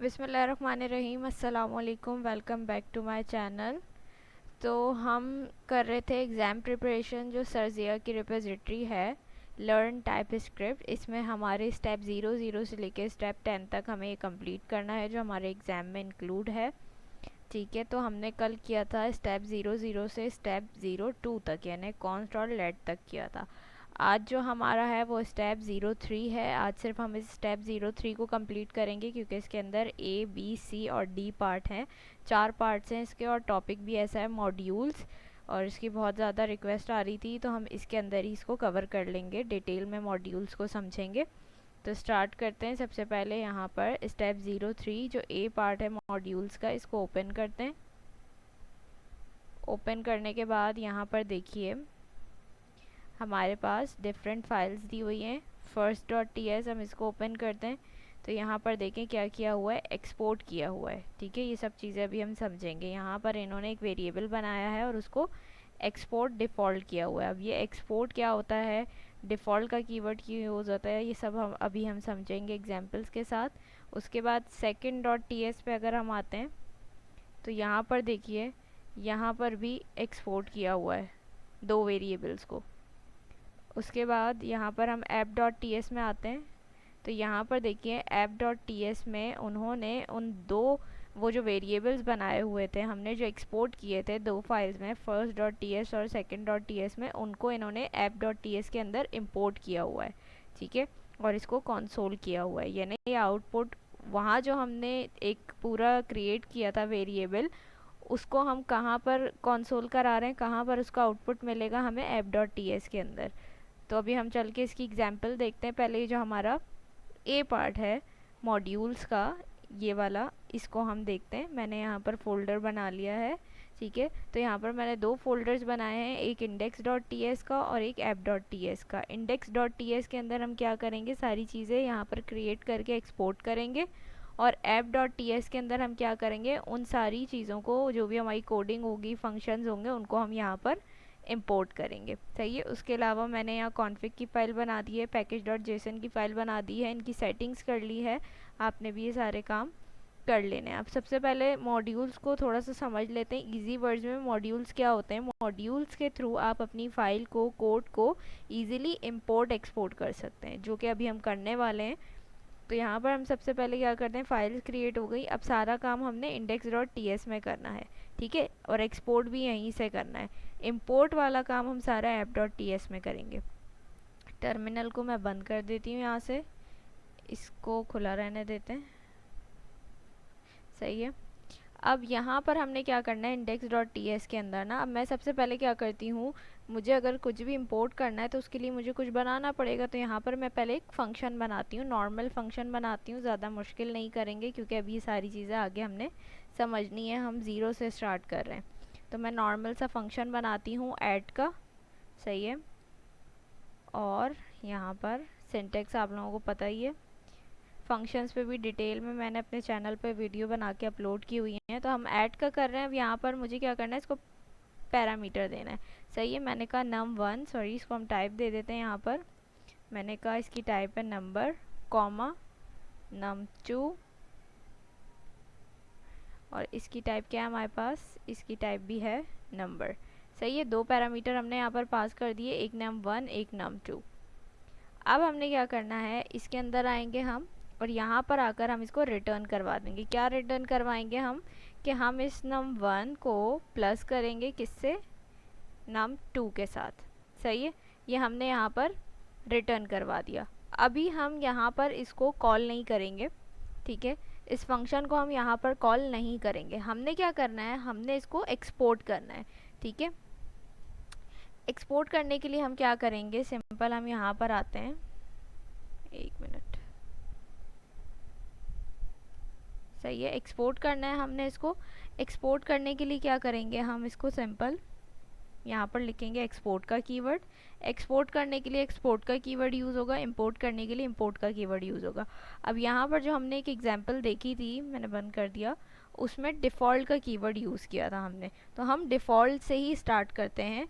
बिस्मिल्लाहिर्रहमानिर्रहीम। अस्सलाम वालेकुम। Welcome back to my channel. तो हम कर रहे थे एग्ज़ाम प्रिपरेशन जो सर्जिया की रिपोजिटरी है लर्न टाइप स्क्रिप्ट। इसमें हमारे स्टेप 0 से लेकर स्टेप 10 तक हमें ये कंप्लीट करना है जो हमारे एग्ज़ाम में इंक्लूड है। ठीक है, तो हमने कल किया था स्टेप 0 से स्टेप 02 तक, यानी कॉन्स्ट और लेट तक किया था। आज जो हमारा है वो स्टेप 03 है। आज सिर्फ हम इस स्टेप 03 को कंप्लीट करेंगे क्योंकि इसके अंदर ए बी सी और डी पार्ट हैं। 4 पार्ट्स हैं इसके, और टॉपिक भी ऐसा है मॉड्यूल्स, और इसकी बहुत ज़्यादा रिक्वेस्ट आ रही थी तो हम इसके अंदर ही इसको कवर कर लेंगे, डिटेल में मॉड्यूल्स को समझेंगे। तो स्टार्ट करते हैं। सबसे पहले यहाँ पर स्टेप 03 जो ए पार्ट है मॉड्यूल्स का, इसको ओपन करते हैं। ओपन करने के बाद यहाँ पर देखिए हमारे पास डिफरेंट फाइल्स दी हुई हैं। first.ts हम इसको ओपन करते हैं तो यहाँ पर देखें क्या किया हुआ है, एक्सपोर्ट किया हुआ है। ठीक है, ये सब चीज़ें अभी हम समझेंगे। यहाँ पर इन्होंने एक वेरिएबल बनाया है और उसको एक्सपोर्ट डिफ़ॉल्ट किया हुआ है। अब ये एक्सपोर्ट क्या होता है, डिफ़ॉल्ट का कीवर्ड क्यों यूज़ होता है, ये सब हम समझेंगे एग्जांपल्स के साथ। उसके बाद second.ts पे अगर हम आते हैं तो यहाँ पर देखिए यहाँ पर भी एक्सपोर्ट किया हुआ है 2 वेरिएबल्स को। उसके बाद यहाँ पर हम app.ts में आते हैं तो यहाँ पर देखिए app.ts में उन्होंने उन 2 वो जो वेरिएबल्स बनाए हुए थे, हमने जो एक्सपोर्ट किए थे 2 फाइल्स में, first.ts और second.ts में, उनको इन्होंने app.ts के अंदर इंपोर्ट किया हुआ है। ठीक है, और इसको कंसोल किया हुआ है, यानी ये आउटपुट वहाँ जो हमने एक पूरा क्रिएट किया था वेरिएबल, उसको हम कहाँ पर कंसोल करा रहे हैं, कहाँ पर उसका आउटपुट मिलेगा हमें app.ts के अंदर। तो अभी हम चल के इसकी एग्जांपल देखते हैं। पहले जो हमारा ए पार्ट है मॉड्यूल्स का, ये वाला, इसको हम देखते हैं। मैंने यहाँ पर फोल्डर बना लिया है। ठीक है, तो यहाँ पर मैंने 2 फोल्डर्स बनाए हैं, एक index.ts का और एक app.ts का। index.ts के अंदर हम क्या करेंगे, सारी चीज़ें यहाँ पर क्रिएट करके एक्सपोर्ट करेंगे, और app.ts के अंदर हम क्या करेंगे, उन सारी चीज़ों को जो भी हमारी कोडिंग होगी, फंक्शंस होंगे, उनको हम यहाँ पर इंपोर्ट करेंगे। सही है, उसके अलावा मैंने यहाँ कॉन्फ़िग की फ़ाइल बना दी है, package.json की फ़ाइल बना दी है, इनकी सेटिंग्स कर ली है। आपने भी ये सारे काम कर लेने हैं। अब सबसे पहले मॉड्यूल्स को थोड़ा सा समझ लेते हैं इजी वर्ड्स में। मॉड्यूल्स क्या होते हैं, मॉड्यूल्स के थ्रू आप अपनी फ़ाइल को, कोड को ईजिली इम्पोर्ट एक्सपोर्ट कर सकते हैं, जो कि अभी हम करने वाले हैं। तो यहाँ पर हम सबसे पहले क्या करते हैं, फाइल क्रिएट हो गई। अब सारा काम हमने index.ts में करना है। ठीक है, और एक्सपोर्ट भी यहीं से करना है। इंपोर्ट वाला काम हम सारा app.ts में करेंगे। टर्मिनल को मैं बंद कर देती हूँ, यहाँ से इसको खुला रहने देते हैं। सही है, अब यहाँ पर हमने क्या करना है, index.ts के अंदर ना, अब मैं सबसे पहले क्या करती हूँ, मुझे अगर कुछ भी इंपोर्ट करना है तो उसके लिए मुझे कुछ बनाना पड़ेगा। तो यहाँ पर मैं पहले एक फ़ंक्शन बनाती हूँ, नॉर्मल फ़ंक्शन बनाती हूँ। ज़्यादा मुश्किल नहीं करेंगे क्योंकि अभी ये सारी चीज़ें आगे हमने समझनी है, हम 0 से स्टार्ट कर रहे हैं। तो मैं नॉर्मल सा फंक्शन बनाती हूँ ऐड का। सही है, और यहाँ पर सिंटेक्स आप लोगों को पता ही है। फंक्शंस पे भी डिटेल में मैंने अपने चैनल पे वीडियो बना के अपलोड की हुई हैं। तो हम ऐड का कर रहे हैं। अब यहाँ पर मुझे क्या करना है, इसको पैरामीटर देना है। सही है, मैंने कहा num1, सॉरी इसको हम टाइप दे देते हैं। यहाँ पर मैंने कहा इसकी टाइप है नंबर, कॉमा num2, और इसकी टाइप क्या है हमारे पास, इसकी टाइप भी है नंबर। सही है, 2 पैरामीटर हमने यहाँ पर पास कर दिए, एक num1 एक num2। अब हमने क्या करना है, इसके अंदर आएंगे हम, और यहाँ पर आकर हम इसको रिटर्न करवा देंगे। क्या रिटर्न करवाएंगे हम, कि हम इस num1 को प्लस करेंगे किससे, num2 के साथ। सही है, ये हमने यहाँ पर रिटर्न करवा दिया। अभी हम यहाँ पर इसको कॉल नहीं करेंगे। ठीक है, इस फंक्शन को हम यहाँ पर कॉल नहीं करेंगे। हमने क्या करना है, हमने इसको एक्सपोर्ट करना है। ठीक है, एक्सपोर्ट करने के लिए हम क्या करेंगे, सिंपल हम यहाँ पर आते हैं, 1 मिनट। सही है, एक्सपोर्ट करना है हमने इसको। एक्सपोर्ट करने के लिए क्या करेंगे, हम इसको सिंपल यहाँ पर लिखेंगे एक्सपोर्ट का कीवर्ड। एक्सपोर्ट करने के लिए एक्सपोर्ट का कीवर्ड यूज़ होगा, इंपोर्ट करने के लिए इंपोर्ट का कीवर्ड यूज़ होगा। अब यहाँ पर जो हमने एक एग्जांपल देखी थी, मैंने बंद कर दिया, उसमें डिफ़ॉल्ट का कीवर्ड यूज़ किया था हमने। तो हम डिफ़ॉल्ट से ही स्टार्ट करते हैं,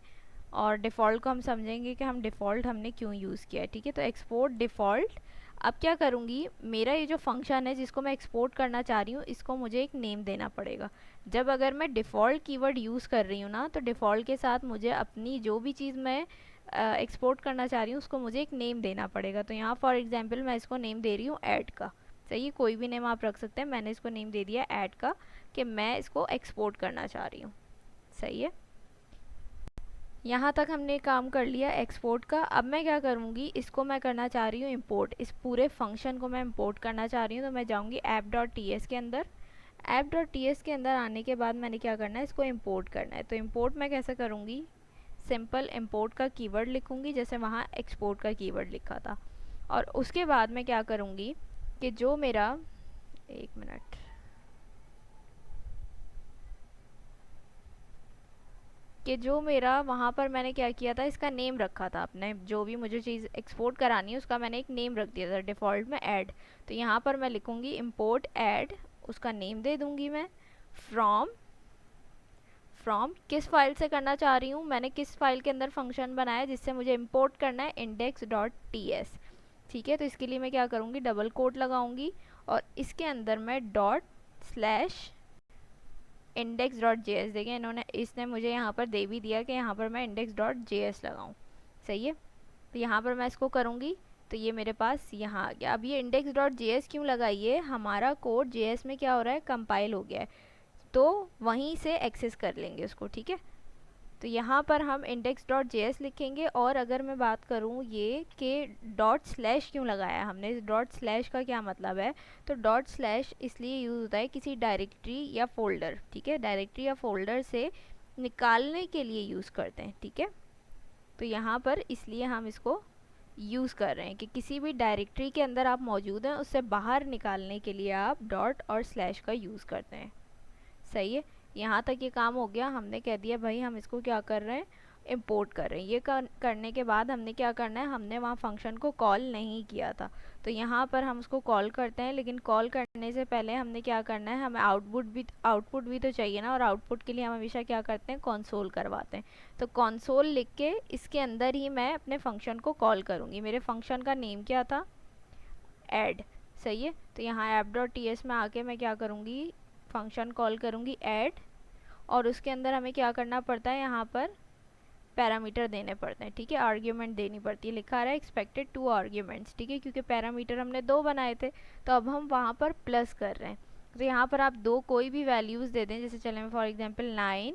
और डिफ़ॉल्ट को हम समझेंगे कि हम डिफ़ॉल्ट हमने क्यों यूज़ किया है। ठीक है, तो एक्सपोर्ट डिफ़ॉल्ट। अब क्या करूँगी, मेरा ये जो फंक्शन है जिसको मैं एक्सपोर्ट करना चाह रही हूँ, इसको मुझे एक नेम देना पड़ेगा। जब अगर मैं डिफ़ॉल्ट कीवर्ड यूज़ कर रही हूँ ना, तो डिफ़ॉल्ट के साथ मुझे अपनी जो भी चीज़ मैं एक्सपोर्ट करना चाह रही हूँ उसको मुझे एक नेम देना पड़ेगा। तो यहाँ फॉर एग्जांपल मैं इसको नेम दे रही हूँ ऐड का। सही है, कोई भी नेम आप रख सकते हैं, मैंने इसको नेम दे दिया ऐड का, कि मैं इसको एक्सपोर्ट करना चाह रही हूँ। सही है, यहाँ तक हमने काम कर लिया एक्सपोर्ट का। अब मैं क्या करूँगी, इसको मैं करना चाह रही हूँ इंपोर्ट, इस पूरे फंक्शन को मैं इंपोर्ट करना चाह रही हूँ। तो मैं जाऊँगी app.ts के अंदर। app.ts के अंदर आने के बाद मैंने क्या करना है, इसको इंपोर्ट करना है। तो इंपोर्ट मैं कैसे करूँगी, सिंपल इंपोर्ट का कीवर्ड लिखूँगी जैसे वहाँ एक्सपोर्ट का कीवर्ड लिखा था। और उसके बाद मैं क्या करूँगी कि जो मेरा, एक मिनट, कि जो मेरा वहाँ पर मैंने क्या किया था, इसका नेम रखा था अपने, जो भी मुझे चीज़ एक्सपोर्ट करानी है उसका मैंने एक नेम रख दिया था डिफ़ॉल्ट में ऐड। तो यहाँ पर मैं लिखूँगी इंपोर्ट ऐड, उसका नेम दे दूँगी मैं फ्रॉम। फ्रॉम किस फाइल से करना चाह रही हूँ, मैंने किस फाइल के अंदर फंक्शन बनाया जिससे मुझे इंपोर्ट करना है, index.ts। ठीक है, तो इसके लिए मैं क्या करूँगी, डबल कोट लगाऊंगी और इसके अंदर मैं डॉट स्लैश index.js, देखिए इन्होंने, इसने मुझे यहाँ पर दे भी दिया कि यहाँ पर मैं index.js लगाऊँ। सही है, तो यहाँ पर मैं इसको करूँगी तो ये मेरे पास यहाँ आ गया। अब ये index.js क्यों लगाइए, हमारा कोड js में क्या हो रहा है, कंपाइल हो गया है, तो वहीं से एक्सेस कर लेंगे उसको। ठीक है, तो यहाँ पर हम index.js लिखेंगे। और अगर मैं बात करूँ ये कि डॉट स्लैश क्यों लगाया हमने, इस डॉट स्लैश का क्या मतलब है, तो डॉट स्लैश इसलिए यूज़ होता है किसी डायरेक्टरी या फोल्डर, ठीक है, डायरेक्टरी या फोल्डर से निकालने के लिए यूज़ करते हैं। ठीक है, तो यहाँ पर इसलिए हम इसको यूज़ कर रहे हैं कि किसी भी डायरेक्टरी के अंदर आप मौजूद हैं उससे बाहर निकालने के लिए आप डॉट और स्लैश का यूज़ करते हैं। सही है, यहाँ तक ये काम हो गया। हमने कह दिया भाई हम इसको क्या कर रहे हैं, इंपोर्ट कर रहे हैं। ये करने के बाद हमने क्या करना है, हमने वहाँ फंक्शन को कॉल नहीं किया था, तो यहाँ पर हम उसको कॉल करते हैं। लेकिन कॉल करने से पहले हमने क्या करना है, हमें आउटपुट भी तो चाहिए ना, और आउटपुट के लिए हम हमेशा क्या करते हैं, कंसोल करवाते हैं। तो कंसोल लिख के इसके अंदर ही मैं अपने फंक्शन को कॉल करूँगी। मेरे फंक्शन का नेम क्या था, ऐड। सही है, तो यहाँ app.ts में आके मैं क्या करूँगी, फंक्शन कॉल करूँगी ऐड, और उसके अंदर हमें क्या करना पड़ता है, यहाँ पर पैरामीटर देने पड़ते हैं। ठीक है, आर्ग्यूमेंट देनी पड़ती है, लिखा रहा है एक्सपेक्टेड 2 आर्ग्यूमेंट्स। ठीक है, क्योंकि पैरामीटर हमने 2 बनाए थे, तो अब हम वहाँ पर प्लस कर रहे हैं। तो यहाँ पर आप 2 कोई भी वैल्यूज़ दे दें, जैसे चले मैं फॉर एग्जांपल 9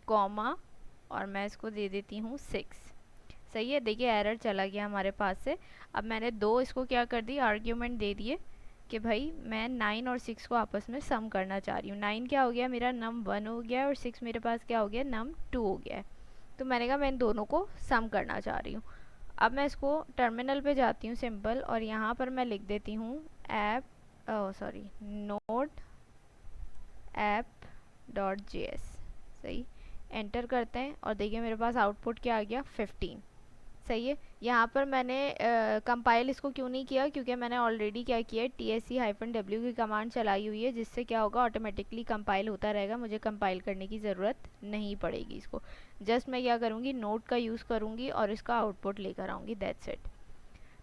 कॉमा और मैं इसको दे देती हूँ 6। सही है, देखिए एरर चला गया हमारे पास से। अब मैंने 2 इसको क्या कर दी, आर्ग्यूमेंट दे दिए कि भाई मैं 9 और 6 को आपस में सम करना चाह रही हूँ। 9 क्या हो गया मेरा, num1 हो गया, और 6 मेरे पास क्या हो गया, num2 हो गया है। तो मैंने कहा मैं इन दोनों को सम करना चाह रही हूँ। अब मैं इसको टर्मिनल पे जाती हूँ सिंपल, और यहाँ पर मैं लिख देती हूँ ऐप, सॉरी, नोड app.js। सही, एंटर करते हैं और देखिए मेरे पास आउटपुट क्या आ गया, 15। सही है, यहाँ पर मैंने कंपाइल इसको क्यों नहीं किया, क्योंकि मैंने ऑलरेडी क्या किया है, tsc-w की कमांड चलाई हुई है, जिससे क्या होगा, ऑटोमेटिकली कंपाइल होता रहेगा, मुझे कंपाइल करने की ज़रूरत नहीं पड़ेगी इसको। जस्ट मैं क्या करूँगी, नोट का यूज़ करूँगी और इसका आउटपुट लेकर आऊँगी, दैट्स इट।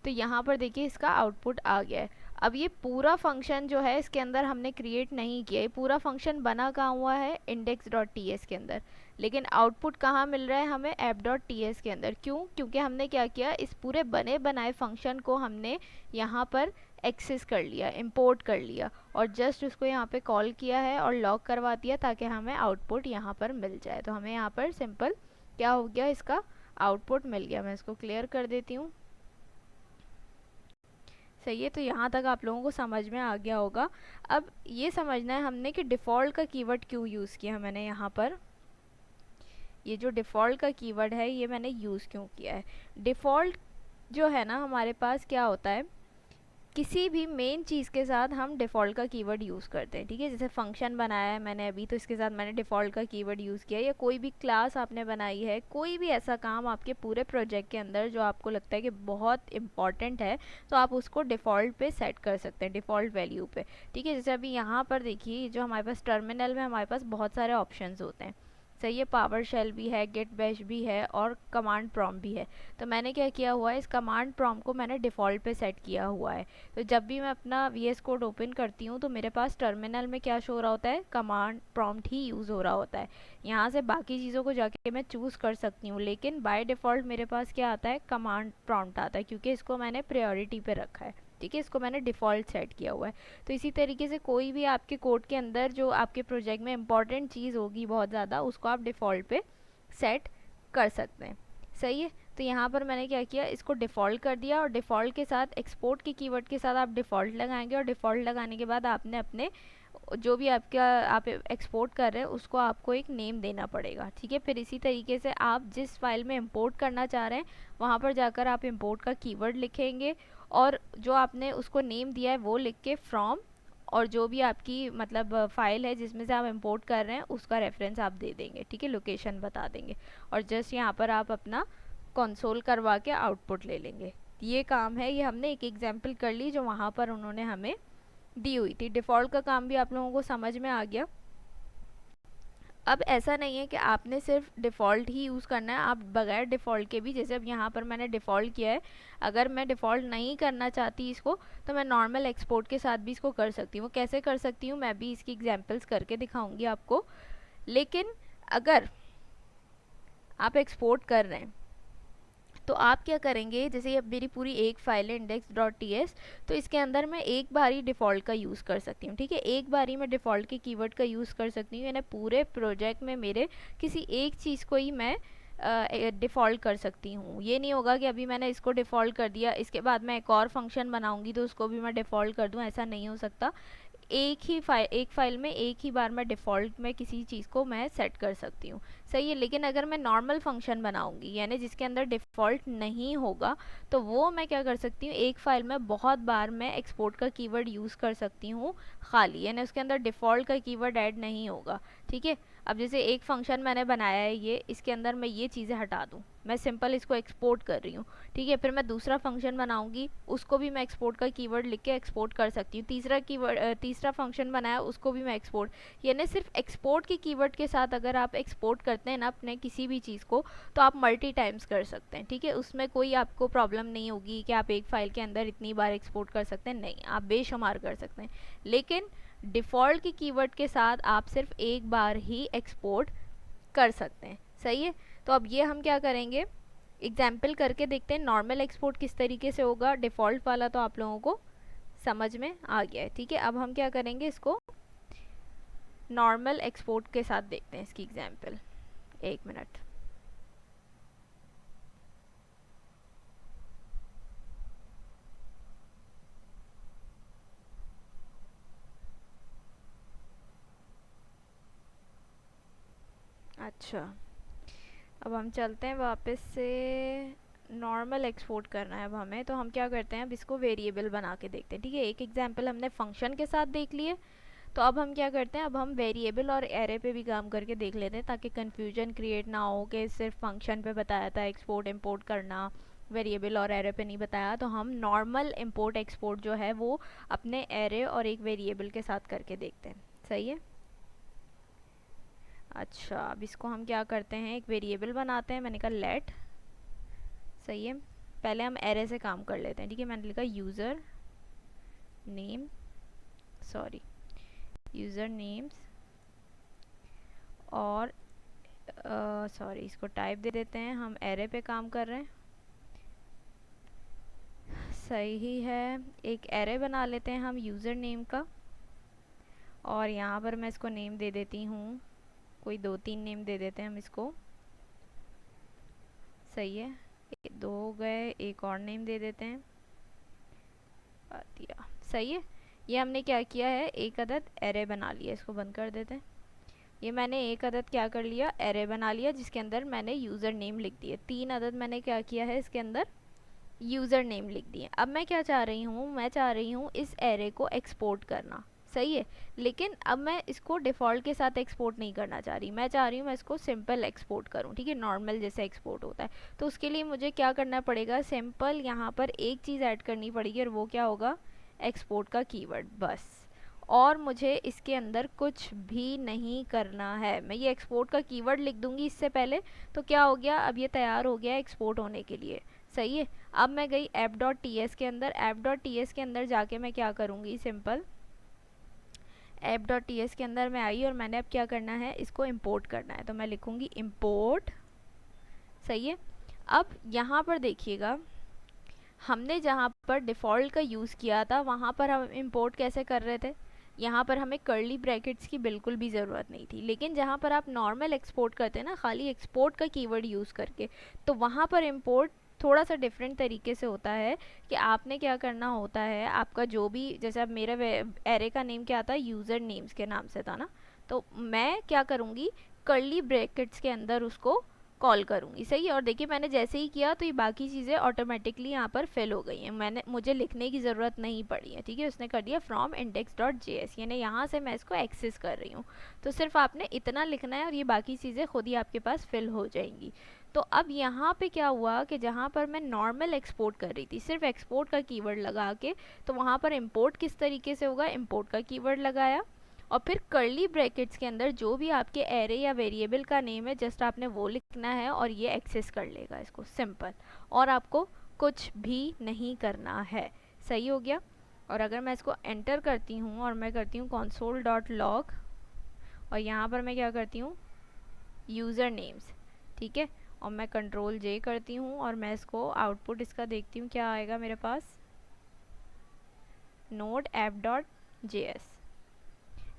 तो यहाँ पर देखिए इसका आउटपुट आ गया है। अब ये पूरा फंक्शन जो है इसके अंदर हमने क्रिएट नहीं किया, ये पूरा फंक्शन बना कहाँ हुआ है, index.ts के अंदर, लेकिन आउटपुट कहाँ मिल रहा है हमें, app.ts के अंदर। क्यों, क्योंकि हमने क्या किया, इस पूरे बने बनाए फंक्शन को हमने यहाँ पर एक्सेस कर लिया, इंपोर्ट कर लिया, और जस्ट उसको यहाँ पे कॉल किया है और लॉक करवा दिया ताकि हमें आउटपुट यहाँ पर मिल जाए। तो हमें यहाँ पर सिंपल क्या हो गया, इसका आउटपुट मिल गया। मैं इसको क्लियर कर देती हूँ। सही है, तो यहाँ तक आप लोगों को समझ में आ गया होगा। अब ये समझना है हमने कि डिफ़ॉल्ट का कीवर्ड क्यों यूज़ किया मैंने यहाँ पर, ये जो डिफ़ॉल्ट का कीवर्ड है ये मैंने यूज़ क्यों किया है। डिफ़ॉल्ट जो है ना हमारे पास क्या होता है, किसी भी मेन चीज़ के साथ हम डिफ़ॉल्ट का कीवर्ड यूज़ करते हैं। ठीक है, जैसे फंक्शन बनाया है मैंने अभी, तो इसके साथ मैंने डिफ़ॉल्ट का कीवर्ड यूज़ किया, या कोई भी क्लास आपने बनाई है, कोई भी ऐसा काम आपके पूरे प्रोजेक्ट के अंदर जो आपको लगता है कि बहुत इंपॉर्टेंट है, तो आप उसको डिफ़ॉल्ट पे सेट कर सकते हैं, डिफ़ॉल्ट वैल्यू पे। ठीक है, जैसे अभी यहाँ पर देखिए जो हमारे पास टर्मिनल में हमारे पास बहुत सारे ऑप्शंस होते हैं। सही है, पावर शेल भी है, गेट बैश भी है और कमांड प्रॉम्प्ट भी है। तो मैंने क्या किया हुआ है, इस कमांड प्रॉम्प्ट को मैंने डिफ़ॉल्ट पे सेट किया हुआ है। तो जब भी मैं अपना VS कोड ओपन करती हूँ तो मेरे पास टर्मिनल में क्या शो हो रहा होता है, कमांड प्रॉम्प्ट ही यूज़ हो रहा होता है। यहाँ से बाकी चीज़ों को जाके मैं चूज़ कर सकती हूँ, लेकिन बाय डिफ़ॉल्ट मेरे पास क्या आता है, कमांड प्रॉम्प्ट आता है, क्योंकि इसको मैंने प्रायोरिटी पे रखा है। ठीक है, इसको मैंने डिफ़ॉल्ट सेट किया हुआ है। तो इसी तरीके से कोई भी आपके कोड के अंदर जो आपके प्रोजेक्ट में इंपॉर्टेंट चीज़ होगी बहुत ज़्यादा, उसको आप डिफ़ॉल्ट पे सेट कर सकते हैं। सही है, तो यहाँ पर मैंने क्या किया, इसको डिफ़ॉल्ट कर दिया और डिफ़ॉल्ट के साथ एक्सपोर्ट के कीवर्ड के साथ आप डिफ़ॉल्ट लगाएंगे और डिफ़ॉल्ट लगाने के बाद आपने अपने जो भी आपका आप एक्सपोर्ट कर रहे हैं उसको आपको एक नेम देना पड़ेगा। ठीक है, फिर इसी तरीके से आप जिस फाइल में इंपोर्ट करना चाह रहे हैं वहाँ पर जाकर आप इंपोर्ट का कीवर्ड लिखेंगे और जो आपने उसको नेम दिया है वो लिख के फ्रॉम, और जो भी आपकी मतलब फाइल है जिसमें से आप इंपोर्ट कर रहे हैं उसका रेफरेंस आप दे देंगे। ठीक है, लोकेशन बता देंगे और जस्ट यहाँ पर आप अपना कंसोल करवा के आउटपुट ले लेंगे। ये काम है, ये हमने एक एग्जांपल कर ली जो वहाँ पर उन्होंने हमें दी हुई थी। डिफ़ॉल्ट का काम भी आप लोगों को समझ में आ गया। अब ऐसा नहीं है कि आपने सिर्फ डिफ़ॉल्ट ही यूज़ करना है, आप बगैर डिफ़ॉल्ट के भी, जैसे अब यहाँ पर मैंने डिफ़ॉल्ट किया है, अगर मैं डिफ़ॉल्ट नहीं करना चाहती इसको तो मैं नॉर्मल एक्सपोर्ट के साथ भी इसको कर सकती हूँ। कैसे कर सकती हूँ मैं भी इसकी एग्जांपल्स करके दिखाऊंगी आपको। लेकिन अगर आप एक्सपोर्ट कर रहे हैं तो आप क्या करेंगे, जैसे अब मेरी पूरी एक फाइल है index.ts, तो इसके अंदर मैं एक बार ही डिफ़ॉल्ट का यूज़ कर सकती हूँ। ठीक है, एक बार ही मैं डिफ़ॉल्ट के कीवर्ड का यूज़ कर सकती हूँ, यानी पूरे प्रोजेक्ट में मेरे किसी एक चीज़ को ही मैं डिफ़ॉल्ट कर सकती हूँ। ये नहीं होगा कि अभी मैंने इसको डिफ़ॉल्ट कर दिया इसके बाद मैं एक और फंक्शन बनाऊंगी तो उसको भी मैं डिफ़ॉल्ट कर दूँ, ऐसा नहीं हो सकता। एक फाइल में एक ही बार मैं डिफ़ॉल्ट में किसी चीज़ को मैं सेट कर सकती हूँ। सही है, लेकिन अगर मैं नॉर्मल फंक्शन बनाऊंगी यानी जिसके अंदर डिफ़ॉल्ट नहीं होगा तो वो मैं क्या कर सकती हूँ, एक फाइल में बहुत बार मैं एक्सपोर्ट का कीवर्ड यूज़ कर सकती हूँ खाली, यानी उसके अंदर डिफ़ॉल्ट का कीवर्ड ऐड नहीं होगा। ठीक है, अब जैसे एक फंक्शन मैंने बनाया है, ये इसके अंदर मैं ये चीज़ें हटा दूँ, मैं सिंपल इसको एक्सपोर्ट कर रही हूँ। ठीक है, फिर मैं दूसरा फंक्शन बनाऊंगी उसको भी मैं एक्सपोर्ट का कीवर्ड लिख के एक्सपोर्ट कर सकती हूँ। तीसरा फंक्शन बनाया उसको भी मैं एक्सपोर्ट, यानी सिर्फ एक्सपोर्ट के कीवर्ड के साथ अगर आप एक्सपोर्ट करते हैं ना अपने किसी भी चीज़ को तो आप मल्टी टाइम्स कर सकते हैं। ठीक है, उसमें कोई आपको प्रॉब्लम नहीं होगी कि आप एक फाइल के अंदर इतनी बार एक्सपोर्ट कर सकते हैं, नहीं, आप बेशुमार कर सकते हैं। लेकिन डिफ़ॉल्ट के कीवर्ड के साथ आप सिर्फ एक बार ही एक्सपोर्ट कर सकते हैं। सही है, तो अब ये हम क्या करेंगे, एग्जाम्पल करके देखते हैं नॉर्मल एक्सपोर्ट किस तरीके से होगा। डिफ़ॉल्ट वाला तो आप लोगों को समझ में आ गया है। ठीक है, अब हम क्या करेंगे, इसको नॉर्मल एक्सपोर्ट के साथ देखते हैं इसकी एग्जाम्पल। एक मिनट। अच्छा, अब हम चलते हैं वापस से, नॉर्मल एक्सपोर्ट करना है अब हमें, तो हम क्या करते हैं, अब इसको वेरिएबल बना के देखते हैं। ठीक है, एक एग्जांपल हमने फंक्शन के साथ देख लिए, तो अब हम क्या करते हैं, अब हम वेरिएबल और एरे पे भी काम करके देख लेते हैं ताकि कन्फ्यूजन क्रिएट ना हो कि सिर्फ फंक्शन पे बताया था एक्सपोर्ट इंपोर्ट करना, वेरिएबल और एरे पे नहीं बताया। तो हम नॉर्मल इंपोर्ट एक्सपोर्ट जो है वो अपने एरे और एक वेरिएबल के साथ करके देखते हैं। सही है, अच्छा, अब इसको हम क्या करते हैं, एक वेरिएबल बनाते हैं, मैंने कहा लेट। सही है, पहले हम एरे से काम कर लेते हैं। ठीक है, मैंने लिखा user name, sorry, user names और सॉरी इसको टाइप दे देते हैं, हम एरे पे काम कर रहे हैं। सही है, एक एरे बना लेते हैं हम यूज़र नेम का और यहाँ पर मैं इसको नेम दे देती हूँ, कोई 2-3 नेम दे देते हैं हम इसको। सही है, दो हो गए, एक और नेम दे देते हैं, दिया। सही है, ये हमने क्या किया है, एक अदद एरे बना लिया। इसको बंद कर देते हैं। ये मैंने एक अदद क्या कर लिया, एरे बना लिया जिसके अंदर मैंने यूज़र नेम लिख दिए। 3 अदद मैंने क्या किया है, इसके अंदर यूज़र नेम लिख दिए। अब मैं क्या चाह रही हूँ, मैं चाह रही हूँ इस एरे को एक्सपोर्ट करना। सही है, लेकिन अब मैं इसको डिफ़ॉल्ट के साथ एक्सपोर्ट नहीं करना चाह रही, मैं चाह रही हूँ मैं इसको सिंपल एक्सपोर्ट करूँ। ठीक है, नॉर्मल जैसे एक्सपोर्ट होता है। तो उसके लिए मुझे क्या करना पड़ेगा, सिंपल यहाँ पर एक चीज़ ऐड करनी पड़ेगी और वो क्या होगा, एक्सपोर्ट का कीवर्ड, बस। और मुझे इसके अंदर कुछ भी नहीं करना है। मैं ये एक्सपोर्ट का कीवर्ड लिख दूंगी इससे पहले, तो क्या हो गया, अब ये तैयार हो गया एक्सपोर्ट होने के लिए। सही है। अब मैं गई app.ts के अंदर। app.ts के अंदर जाके मैं क्या करूँगी, सिंपल app.ts के अंदर मैं आई और मैंने अब क्या करना है, इसको इंपोर्ट करना है, तो मैं लिखूँगी इंपोर्ट। सही है। अब यहाँ पर देखिएगा, हमने जहाँ पर डिफ़ॉल्ट का यूज़ किया था वहाँ पर हम इंपोर्ट कैसे कर रहे थे, यहाँ पर हमें कर्ली ब्रैकेट्स की बिल्कुल भी ज़रूरत नहीं थी। लेकिन जहाँ पर आप नॉर्मल एक्सपोर्ट करते हैं ना, खाली एक्सपोर्ट का कीवर्ड यूज़ करके, तो वहाँ पर इंपोर्ट थोड़ा सा डिफरेंट तरीके से होता है कि आपने क्या करना होता है, आपका जो भी, जैसे अब मेरा एरे का नेम क्या था, यूज़र नेम्स के नाम से था ना, तो मैं क्या करूँगी, कर्ली ब्रैकेट्स के अंदर उसको कॉल करूँगी। सही है। और देखिए मैंने जैसे ही किया तो ये बाकी चीज़ें ऑटोमेटिकली यहाँ पर फिल हो गई हैं, मुझे लिखने की ज़रूरत नहीं पड़ी है। ठीक है, उसने कर दिया फ्रॉम index.js, यानी यहाँ से मैं इसको एक्सेस कर रही हूँ। तो सिर्फ आपने इतना लिखना है और ये बाकी चीज़ें खुद ही आपके पास फिल हो जाएंगी। तो अब यहाँ पे क्या हुआ कि जहाँ पर मैं नॉर्मल एक्सपोर्ट कर रही थी सिर्फ एक्सपोर्ट का कीवर्ड लगा के, तो वहाँ पर इम्पोर्ट किस तरीके से होगा, इम्पोर्ट का कीवर्ड लगाया और फिर कर्ली ब्रैकेट्स के अंदर जो भी आपके एरे या वेरिएबल का नेम है जस्ट आपने वो लिखना है और ये एक्सेस कर लेगा इसको, सिंपल। और आपको कुछ भी नहीं करना है। सही हो गया। और अगर मैं इसको एंटर करती हूँ और मैं करती हूँ console.log और यहाँ पर मैं क्या करती हूँ, यूज़र नेम्स। ठीक है, और मैं कंट्रोल जे करती हूँ और मैं इसको आउटपुट इसका देखती हूँ क्या आएगा मेरे पास, नोड app.js।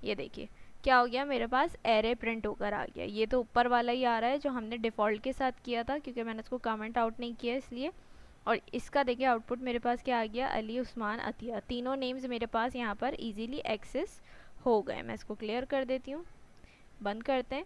ये देखिए क्या हो गया, मेरे पास एरे प्रिंट होकर आ गया। ये तो ऊपर वाला ही आ रहा है जो हमने डिफ़ॉल्ट के साथ किया था, क्योंकि मैंने इसको कमेंट आउट नहीं किया इसलिए। और इसका देखिए आउटपुट मेरे पास क्या आ गया, अली, उस्मान, अतिया, तीनों नेम्स मेरे पास यहाँ पर इजीली एक्सेस हो गए। मैं इसको क्लियर कर देती हूँ, बंद करते हैं।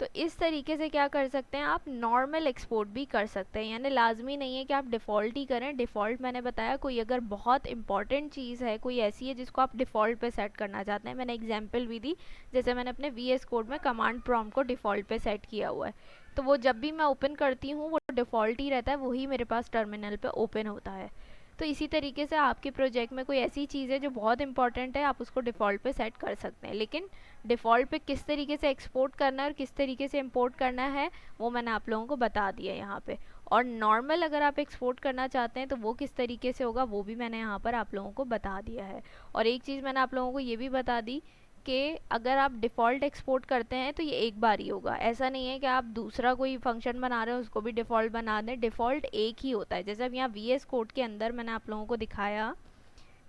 तो इस तरीके से क्या कर सकते हैं, आप नॉर्मल एक्सपोर्ट भी कर सकते हैं, यानी लाजमी नहीं है कि आप डिफ़ॉल्ट ही करें। डिफ़ॉल्ट मैंने बताया, कोई अगर बहुत इंपॉर्टेंट चीज़ है, कोई ऐसी है जिसको आप डिफ़ॉल्ट पे सेट करना चाहते हैं, मैंने एग्जांपल भी दी, जैसे मैंने अपने VS कोड में कमांड प्रॉम्प्ट को डिफ़ॉल्ट पे सेट किया हुआ है, तो वो जब भी मैं ओपन करती हूँ वो डिफ़ॉल्ट ही रहता है, वही मेरे पास टर्मिनल पे ओपन होता है। तो इसी तरीके से आपके प्रोजेक्ट में कोई ऐसी चीज़ है जो बहुत इंपॉर्टेंट है, आप उसको डिफ़ॉल्ट पे सेट कर सकते हैं। लेकिन डिफ़ॉल्ट पे किस तरीके से एक्सपोर्ट करना है और किस तरीके से इंपोर्ट करना है वो मैंने आप लोगों को बता दिया यहाँ पे। और नॉर्मल अगर आप एक्सपोर्ट करना चाहते हैं तो वो किस तरीके से होगा वो भी मैंने यहाँ पर आप लोगों को बता दिया है। और एक चीज़ मैंने आप लोगों को ये भी बता दी कि अगर आप डिफ़ॉल्ट एक्सपोर्ट करते हैं तो ये एक बार ही होगा, ऐसा नहीं है कि आप दूसरा कोई फंक्शन बना रहे हो उसको भी डिफ़ॉल्ट बना दें। डिफ़ॉल्ट एक ही होता है। जैसे अब यहाँ VS कोड के अंदर मैंने आप लोगों को दिखाया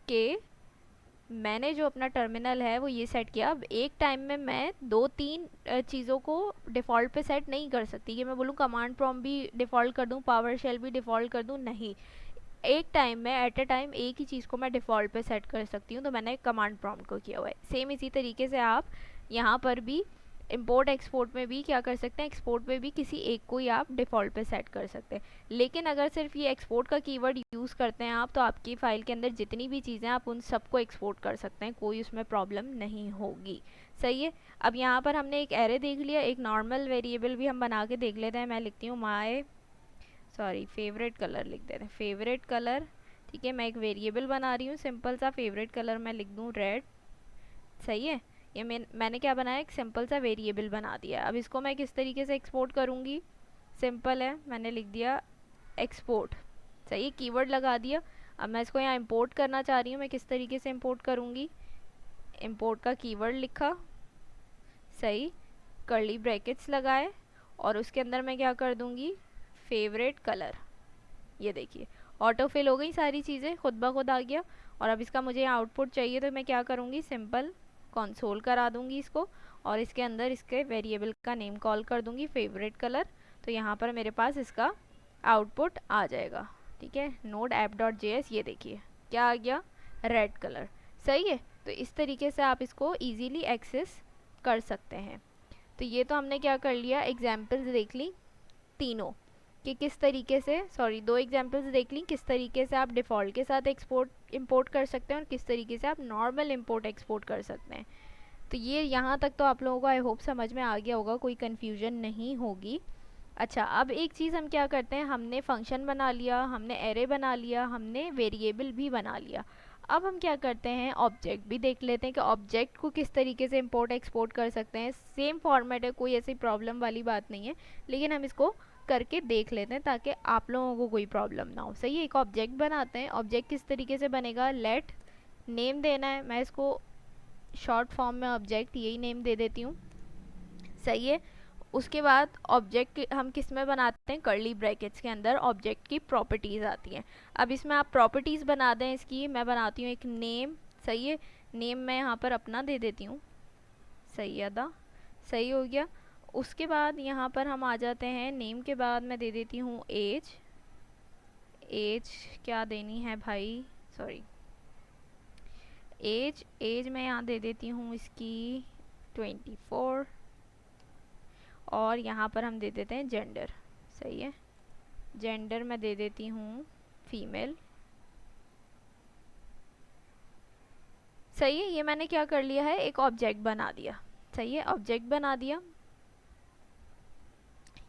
कि मैंने जो अपना टर्मिनल है वो ये सेट किया। अब एक टाइम में मैं 2-3 चीज़ों को डिफ़ॉल्ट पे सेट नहीं कर सकती कि मैं बोलूँ कमांड प्रॉम्प्ट भी डिफ़ॉल्ट कर दूँ, पावर शेल भी डिफ़ॉल्ट कर दूँ, नहीं। एक टाइम में एट अ टाइम एक ही चीज़ को मैं डिफ़ॉल्ट पे सेट कर सकती हूँ, तो मैंने कमांड प्रॉम्प्ट को किया हुआ है। सेम इसी तरीके से आप यहाँ पर भी इंपोर्ट एक्सपोर्ट में भी क्या कर सकते हैं, एक्सपोर्ट में भी किसी एक को ही आप डिफ़ॉल्ट पे सेट कर सकते हैं। लेकिन अगर सिर्फ ये एक्सपोर्ट का कीवर्ड यूज़ करते हैं आप, तो आपकी फ़ाइल के अंदर जितनी भी चीज़ें आप उन सबको एक्सपोर्ट कर सकते हैं, कोई उसमें प्रॉब्लम नहीं होगी। सही है। अब यहाँ पर हमने एक एरे देख लिया, एक नॉर्मल वेरिएबल भी हम बना के देख लेते हैं। मैं लिखती हूँ फेवरेट कलर लिख देते हैं, फेवरेट कलर। ठीक है, मैं एक वेरिएबल बना रही हूँ सिंपल सा, फेवरेट कलर मैं लिख दूँ रेड। सही है। ये मैंने क्या बनाया, एक सिंपल सा वेरिएबल बना दिया। अब इसको मैं किस तरीके से एक्सपोर्ट करूँगी, सिंपल है, मैंने लिख दिया एक्सपोर्ट। सही है, कीवर्ड लगा दिया। अब मैं इसको यहाँ इंपोर्ट करना चाह रही हूँ, मैं किस तरीके से इंपोर्ट करूँगी, इंपोर्ट का कीवर्ड लिखा, सही, कर्ली ब्रैकेट्स लगाए और उसके अंदर मैं क्या कर दूँगी, फेवरेट कलर। ये देखिए ऑटो फिल हो गई सारी चीज़ें, खुद ब खुद आ गया। और अब इसका मुझे आउटपुट चाहिए तो मैं क्या करूँगी, सिंपल कंसोल करा दूँगी इसको और इसके अंदर इसके वेरिएबल का नेम कॉल कर दूँगी फेवरेट कलर। तो यहाँ पर मेरे पास इसका आउटपुट आ जाएगा। ठीक है, नोड app.js, ये देखिए क्या आ गया, रेड कलर। सही है। तो इस तरीके से आप इसको ईजीली एक्सेस कर सकते हैं। तो ये तो हमने क्या कर लिया, एग्जाम्पल्स देख ली तीनों कि किस तरीके से, दो एग्जांपल्स देख ली किस तरीके से आप डिफ़ॉल्ट के साथ एक्सपोर्ट इंपोर्ट कर सकते हैं और किस तरीके से आप नॉर्मल इंपोर्ट एक्सपोर्ट कर सकते हैं। तो ये यहाँ तक तो आप लोगों को आई होप समझ में आ गया होगा, कोई कन्फ्यूजन नहीं होगी। अच्छा, अब एक चीज़ हम क्या करते हैं, हमने फंक्शन बना लिया, हमने एरे बना लिया, हमने वेरिएबल भी बना लिया। अब हम क्या करते हैं, ऑब्जेक्ट भी देख लेते हैं कि ऑब्जेक्ट को किस तरीके से इंपोर्ट एक्सपोर्ट कर सकते हैं। सेम फॉर्मेट है, कोई ऐसी प्रॉब्लम वाली बात नहीं है, लेकिन हम इसको करके देख लेते हैं ताकि आप लोगों को कोई प्रॉब्लम ना हो। सही है, एक ऑब्जेक्ट बनाते हैं। ऑब्जेक्ट किस तरीके से बनेगा, लेट नेम देना है, मैं इसको शॉर्ट फॉर्म में ऑब्जेक्ट यही नेम दे देती हूँ। सही है, उसके बाद ऑब्जेक्ट हम किस में बनाते हैं, कर्ली ब्रैकेट्स के अंदर ऑब्जेक्ट की प्रॉपर्टीज़ आती हैं। अब इसमें आप प्रॉपर्टीज़ बना दें इसकी, मैं बनाती हूँ एक नेम। सही है, नेम मैं यहाँ पर अपना दे देती हूँ, सैयदा। सही हो गया। उसके बाद यहाँ पर हम आ जाते हैं, नेम के बाद मैं दे देती हूँ एज। एज क्या देनी है भाई, सॉरी, एज मैं यहाँ दे देती हूँ इसकी 24। और यहाँ पर हम दे देते हैं जेंडर। सही है, जेंडर मैं दे देती हूँ फीमेल। सही है, ये मैंने क्या कर लिया है, एक ऑब्जेक्ट बना दिया। सही है, ऑब्जेक्ट बना दिया,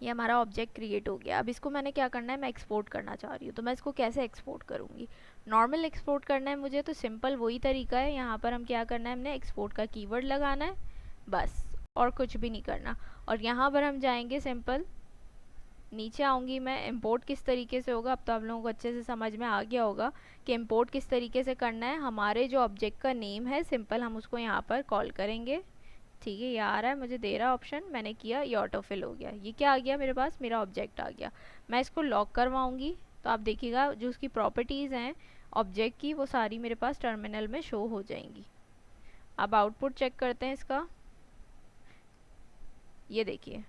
ये हमारा ऑब्जेक्ट क्रिएट हो गया। अब इसको मैंने क्या करना है, मैं एक्सपोर्ट करना चाह रही हूँ, तो मैं इसको कैसे एक्सपोर्ट करूँगी। नॉर्मल एक्सपोर्ट करना है मुझे, तो सिंपल वही तरीका है। यहाँ पर हम क्या करना है, हमने एक्सपोर्ट का कीवर्ड लगाना है बस, और कुछ भी नहीं करना। और यहाँ पर हम जाएंगे सिंपल, नीचे आऊँगी मैं, इंपोर्ट किस तरीके से होगा। अब तो आप लोगों को अच्छे से समझ में आ गया होगा कि इंपोर्ट किस तरीके से करना है। हमारे जो ऑब्जेक्ट का नेम है सिंपल हम उसको यहाँ पर कॉल करेंगे। ठीक है, ये आ रहा है, मुझे दे रहा ऑप्शन, मैंने किया, ये ऑटो फिल हो गया। ये क्या आ गया मेरे पास, मेरा ऑब्जेक्ट आ गया। मैं इसको लॉक करवाऊँगी तो आप देखिएगा जो उसकी प्रॉपर्टीज़ हैं ऑब्जेक्ट की, वो सारी मेरे पास टर्मिनल में शो हो जाएंगी। अब आउटपुट चेक करते हैं इसका। ये देखिए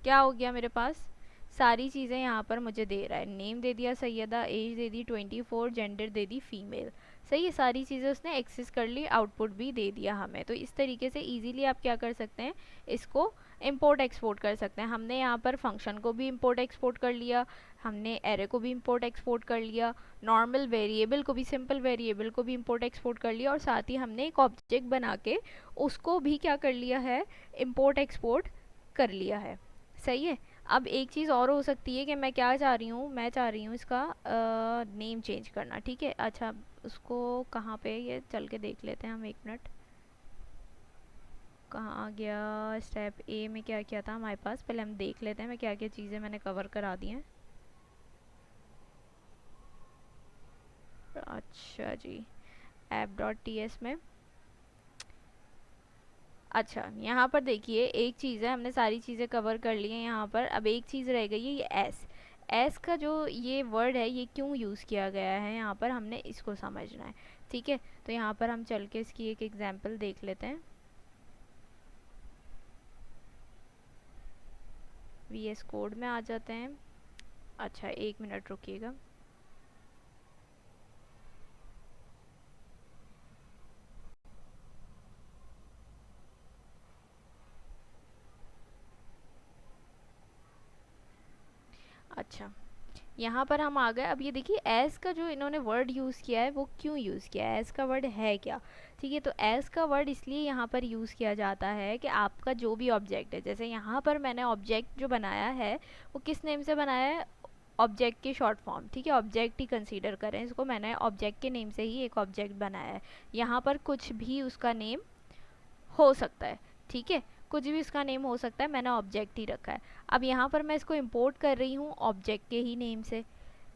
क्या हो गया, मेरे पास सारी चीज़ें यहाँ पर मुझे दे रहा है। नेम दे दिया सैयदा, एज दे दी 24, जेंडर दे दी फीमेल। सही है, सारी चीज़ें उसने एक्सेस कर ली, आउटपुट भी दे दिया हमें। तो इस तरीके से इजीली आप क्या कर सकते हैं, इसको इंपोर्ट एक्सपोर्ट कर सकते हैं। हमने यहाँ पर फंक्शन को भी इंपोर्ट एक्सपोर्ट कर लिया, हमने एरे को भी इंपोर्ट एक्सपोर्ट कर लिया, नॉर्मल वेरिएबल को भी, सिंपल वेरिएबल को भी इंपोर्ट एक्सपोर्ट कर लिया, और साथ ही हमने एक ऑब्जेक्ट बना के उसको भी क्या कर लिया है, इंपोर्ट एक्सपोर्ट कर लिया है। सही है, अब एक चीज़ और हो सकती है कि मैं क्या चाह रही हूँ, मैं चाह रही हूँ इसका नेम चेंज करना। ठीक है, अच्छा उसको कहाँ पे, ये चल के देख लेते हैं हम, एक मिनट, कहाँ आ गया। स्टेप ए में क्या क्या था हमारे पास, पहले हम देख लेते हैं मैं क्या क्या चीज़ें मैंने कवर करा दी हैं। अच्छा जी, app.ts में, अच्छा यहाँ पर देखिए एक चीज़ है, हमने सारी चीज़ें कवर कर ली हैं यहाँ पर। अब एक चीज़ रह गई है, ये एस। एस का जो ये वर्ड है, ये क्यों यूज़ किया गया है यहाँ पर, हमने इसको समझना है। ठीक है, तो यहाँ पर हम चल के इसकी एक एग्जांपल देख लेते हैं। VS कोड में आ जाते हैं। अच्छा एक मिनट रुकिएगा। अच्छा यहाँ पर हम आ गए। अब ये देखिए एस का जो इन्होंने वर्ड यूज़ किया है, वो क्यों यूज़ किया है, एस का वर्ड है क्या। ठीक है, तो एस का वर्ड इसलिए यहाँ पर यूज़ किया जाता है कि आपका जो भी ऑब्जेक्ट है, जैसे यहाँ पर मैंने ऑब्जेक्ट जो बनाया है वो किस नेम से बनाया है, ऑब्जेक्ट की शॉर्ट फॉर्म। ठीक है, ऑब्जेक्ट ही कंसीडर करें इसको, मैंने ऑब्जेक्ट के नेम से ही एक ऑब्जेक्ट बनाया है। यहाँ पर कुछ भी उसका नेम हो सकता है। ठीक है, कुछ भी इसका नेम हो सकता है, मैंने ऑब्जेक्ट ही रखा है। अब यहाँ पर मैं इसको इंपोर्ट कर रही हूँ ऑब्जेक्ट के ही नेम से।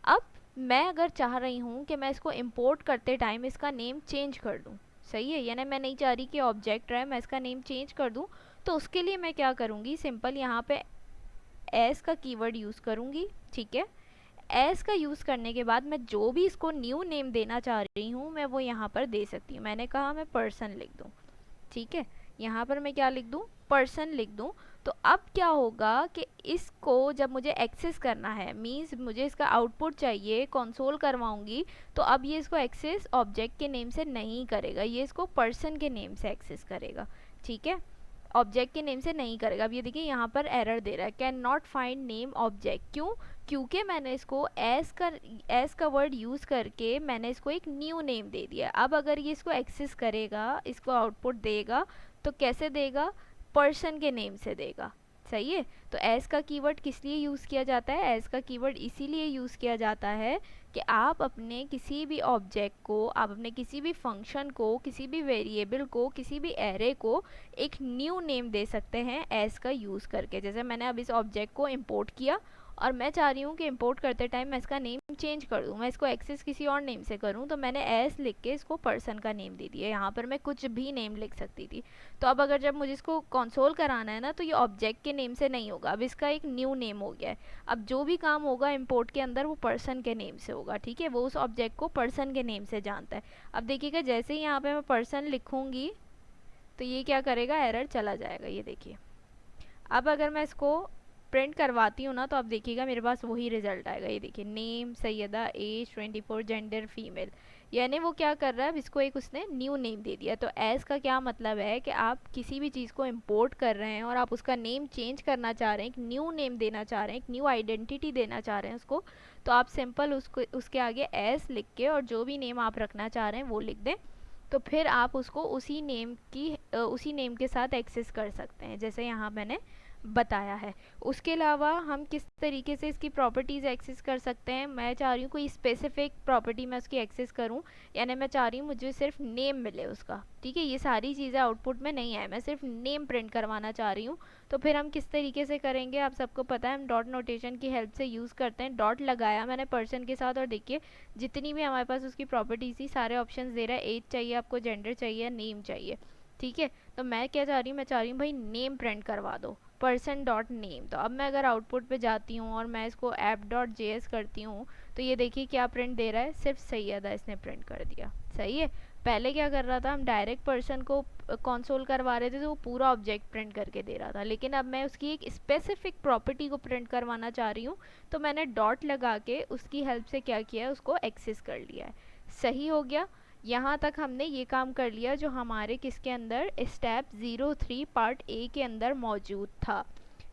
अब मैं अगर चाह रही हूँ कि मैं इसको इंपोर्ट करते टाइम इसका नेम चेंज कर दूँ, सही है, यानी मैं नहीं चाह रही कि ऑब्जेक्ट रहे, मैं इसका नेम चेंज कर दूँ, तो उसके लिए मैं क्या करूँगी, सिंपल यहाँ पे एस का कीवर्ड यूज़ करूँगी। ठीक है, एस का यूज़ करने के बाद मैं जो भी इसको न्यू नेम देना चाह रही हूँ मैं वो यहाँ पर दे सकती हूँ। मैंने कहा मैं पर्सन लिख दूँ। ठीक है, यहाँ पर मैं क्या लिख दूँ, पर्सन लिख दूँ। तो अब क्या होगा कि इसको जब मुझे एक्सेस करना है, मींस मुझे इसका आउटपुट चाहिए, कंसोल करवाऊंगी, तो अब ये इसको एक्सेस ऑब्जेक्ट के नेम से नहीं करेगा, ये इसको पर्सन के नेम से एक्सेस करेगा। ठीक है, ऑब्जेक्ट के नेम से नहीं करेगा। अब ये देखिए यहाँ पर एरर दे रहा है, can not find name object. क्यों, क्योंकि मैंने इसको एस का वर्ड यूज़ करके मैंने इसको एक न्यू नेम दे दिया। अब अगर ये इसको एक्सेस करेगा, इसको आउटपुट देगा, तो कैसे देगा, पर्सन के नेम से देगा। सही है। तो एज का कीवर्ड किस लिए यूज़ किया जाता है? एज का कीवर्ड इसीलिए यूज़ किया जाता है कि आप अपने किसी भी ऑब्जेक्ट को, आप अपने किसी भी फंक्शन को, किसी भी वेरिएबल को, किसी भी एरे को एक न्यू नेम दे सकते हैं एज का यूज़ करके। जैसे मैंने अब इस ऑब्जेक्ट को इम्पोर्ट किया और मैं चाह रही हूँ कि इंपोर्ट करते टाइम मैं इसका नेम चेंज कर दूँ, मैं इसको एक्सेस किसी और नेम से करूँ, तो मैंने एस लिख के इसको पर्सन का नेम दे दिया। यहाँ पर मैं कुछ भी नेम लिख सकती थी। तो अब अगर जब मुझे इसको कंसोल कराना है ना, तो ये ऑब्जेक्ट के नेम से नहीं होगा, अब इसका एक न्यू नेम हो गया है। अब जो भी काम होगा इंपोर्ट के अंदर वो पर्सन के नेम से होगा, ठीक है, वो उस ऑब्जेक्ट को पर्सन के नेम से जानता है। अब देखिएगा जैसे ही यहाँ पे मैं पर्सन लिखूँगी तो ये क्या करेगा, एरर चला जाएगा, ये देखिए। अब अगर मैं इसको प्रिंट करवाती हूँ ना, तो अब देखिएगा मेरे पास वही रिजल्ट आएगा। ये देखिए, name Syeda, age 24, gender female. यानी वो क्या कर रहा है, अब इसको एक उसने न्यू नेम दे दिया। तो एज का क्या मतलब है कि आप किसी भी चीज़ को इम्पोर्ट कर रहे हैं और आप उसका नेम चेंज करना चाह रहे हैं, एक न्यू नेम देना चाह रहे हैं, एक न्यू आइडेंटिटी देना चाह रहे हैं उसको, तो आप सिंपल उसको उसके आगे एज लिख के और जो भी नेम आप रखना चाह रहे हैं वो लिख दें। तो फिर आप उसको उसी नेम के साथ एक्सेस कर सकते हैं, जैसे यहाँ मैंने बताया है। उसके अलावा हम किस तरीके से इसकी प्रॉपर्टीज़ एक्सेस कर सकते हैं, मैं चाह रही हूँ कोई स्पेसिफिक प्रॉपर्टी मैं उसकी एक्सेस करूँ, यानी मैं चाह रही हूँ मुझे सिर्फ नेम मिले उसका, ठीक है, ये सारी चीज़ें आउटपुट में नहीं आए, मैं सिर्फ नेम प्रिंट करवाना चाह रही हूँ। तो फिर हम किस तरीके से करेंगे, आप सबको पता है हम डॉट नोटेशन की हेल्प से यूज़ करते हैं। डॉट लगाया मैंने पर्सन के साथ और देखिए जितनी भी हमारे पास उसकी प्रॉपर्टीज थी सारे ऑप्शन दे रहा है, एज चाहिए आपको, जेंडर चाहिए, नेम चाहिए, ठीक है। तो मैं क्या चाह रही हूँ, मैं चाह रही हूँ भाई नेम प्रिंट करवा दो, पर्सन डॉट नेम। तो अब मैं अगर आउटपुट पे जाती हूँ और मैं इसको ऐप डॉट जेएस करती हूँ, तो ये देखिए क्या प्रिंट दे रहा है, सिर्फ सैयदा इसने प्रिंट कर दिया। सही है। पहले क्या कर रहा था, हम डायरेक्ट पर्सन को कंसोल करवा रहे थे तो वो पूरा ऑब्जेक्ट प्रिंट करके दे रहा था, लेकिन अब मैं उसकी एक स्पेसिफिक प्रॉपर्टी को प्रिंट करवाना चाह रही हूँ, तो मैंने डॉट लगा के उसकी हेल्प से क्या किया है, उसको एक्सेस कर लिया है। सही हो गया। यहाँ तक हमने ये काम कर लिया जो हमारे किसके अंदर, स्टेप 03 पार्ट ए के अंदर मौजूद था।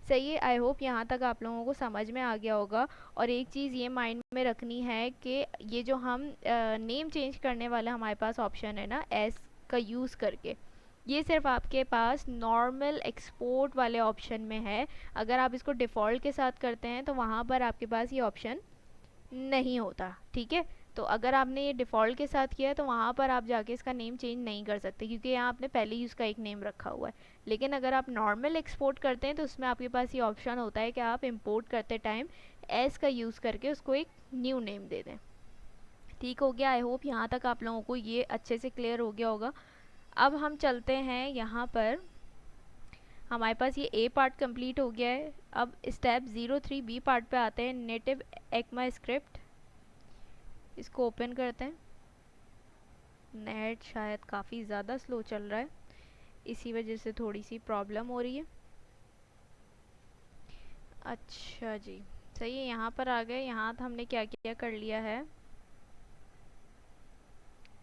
सही है। आई होप यहाँ तक आप लोगों को समझ में आ गया होगा। और एक चीज़ ये माइंड में रखनी है कि ये जो हम नेम चेंज करने वाला हमारे पास ऑप्शन है ना एस का यूज़ करके, ये सिर्फ आपके पास नॉर्मल एक्सपोर्ट वाले ऑप्शन में है। अगर आप इसको डिफ़ॉल्ट के साथ करते हैं तो वहाँ पर आपके पास ये ऑप्शन नहीं होता, ठीक है। तो अगर आपने ये डिफ़ॉल्ट के साथ किया है तो वहाँ पर आप जाके इसका नेम चेंज नहीं कर सकते, क्योंकि यहाँ आपने पहले ही उसका एक नेम रखा हुआ है। लेकिन अगर आप नॉर्मल एक्सपोर्ट करते हैं तो उसमें आपके पास ये ऑप्शन होता है कि आप इंपोर्ट करते टाइम एस का यूज़ करके उसको एक न्यू नेम दे दें। ठीक हो गया। आई होप यहाँ तक आप लोगों को ये अच्छे से क्लियर हो गया होगा। अब हम चलते हैं यहाँ पर, हमारे पास ये ए पार्ट कंप्लीट हो गया है। अब स्टेप 03 बी पार्ट पे आते हैं, नेटिव एक्मा स्क्रिप्ट। इसको ओपन करते हैं। नेट शायद काफ़ी ज़्यादा स्लो चल रहा है, इसी वजह से थोड़ी सी प्रॉब्लम हो रही है। अच्छा जी, सही है, यहाँ पर आ गए। यहाँ तो हमने क्या क्या कर लिया है,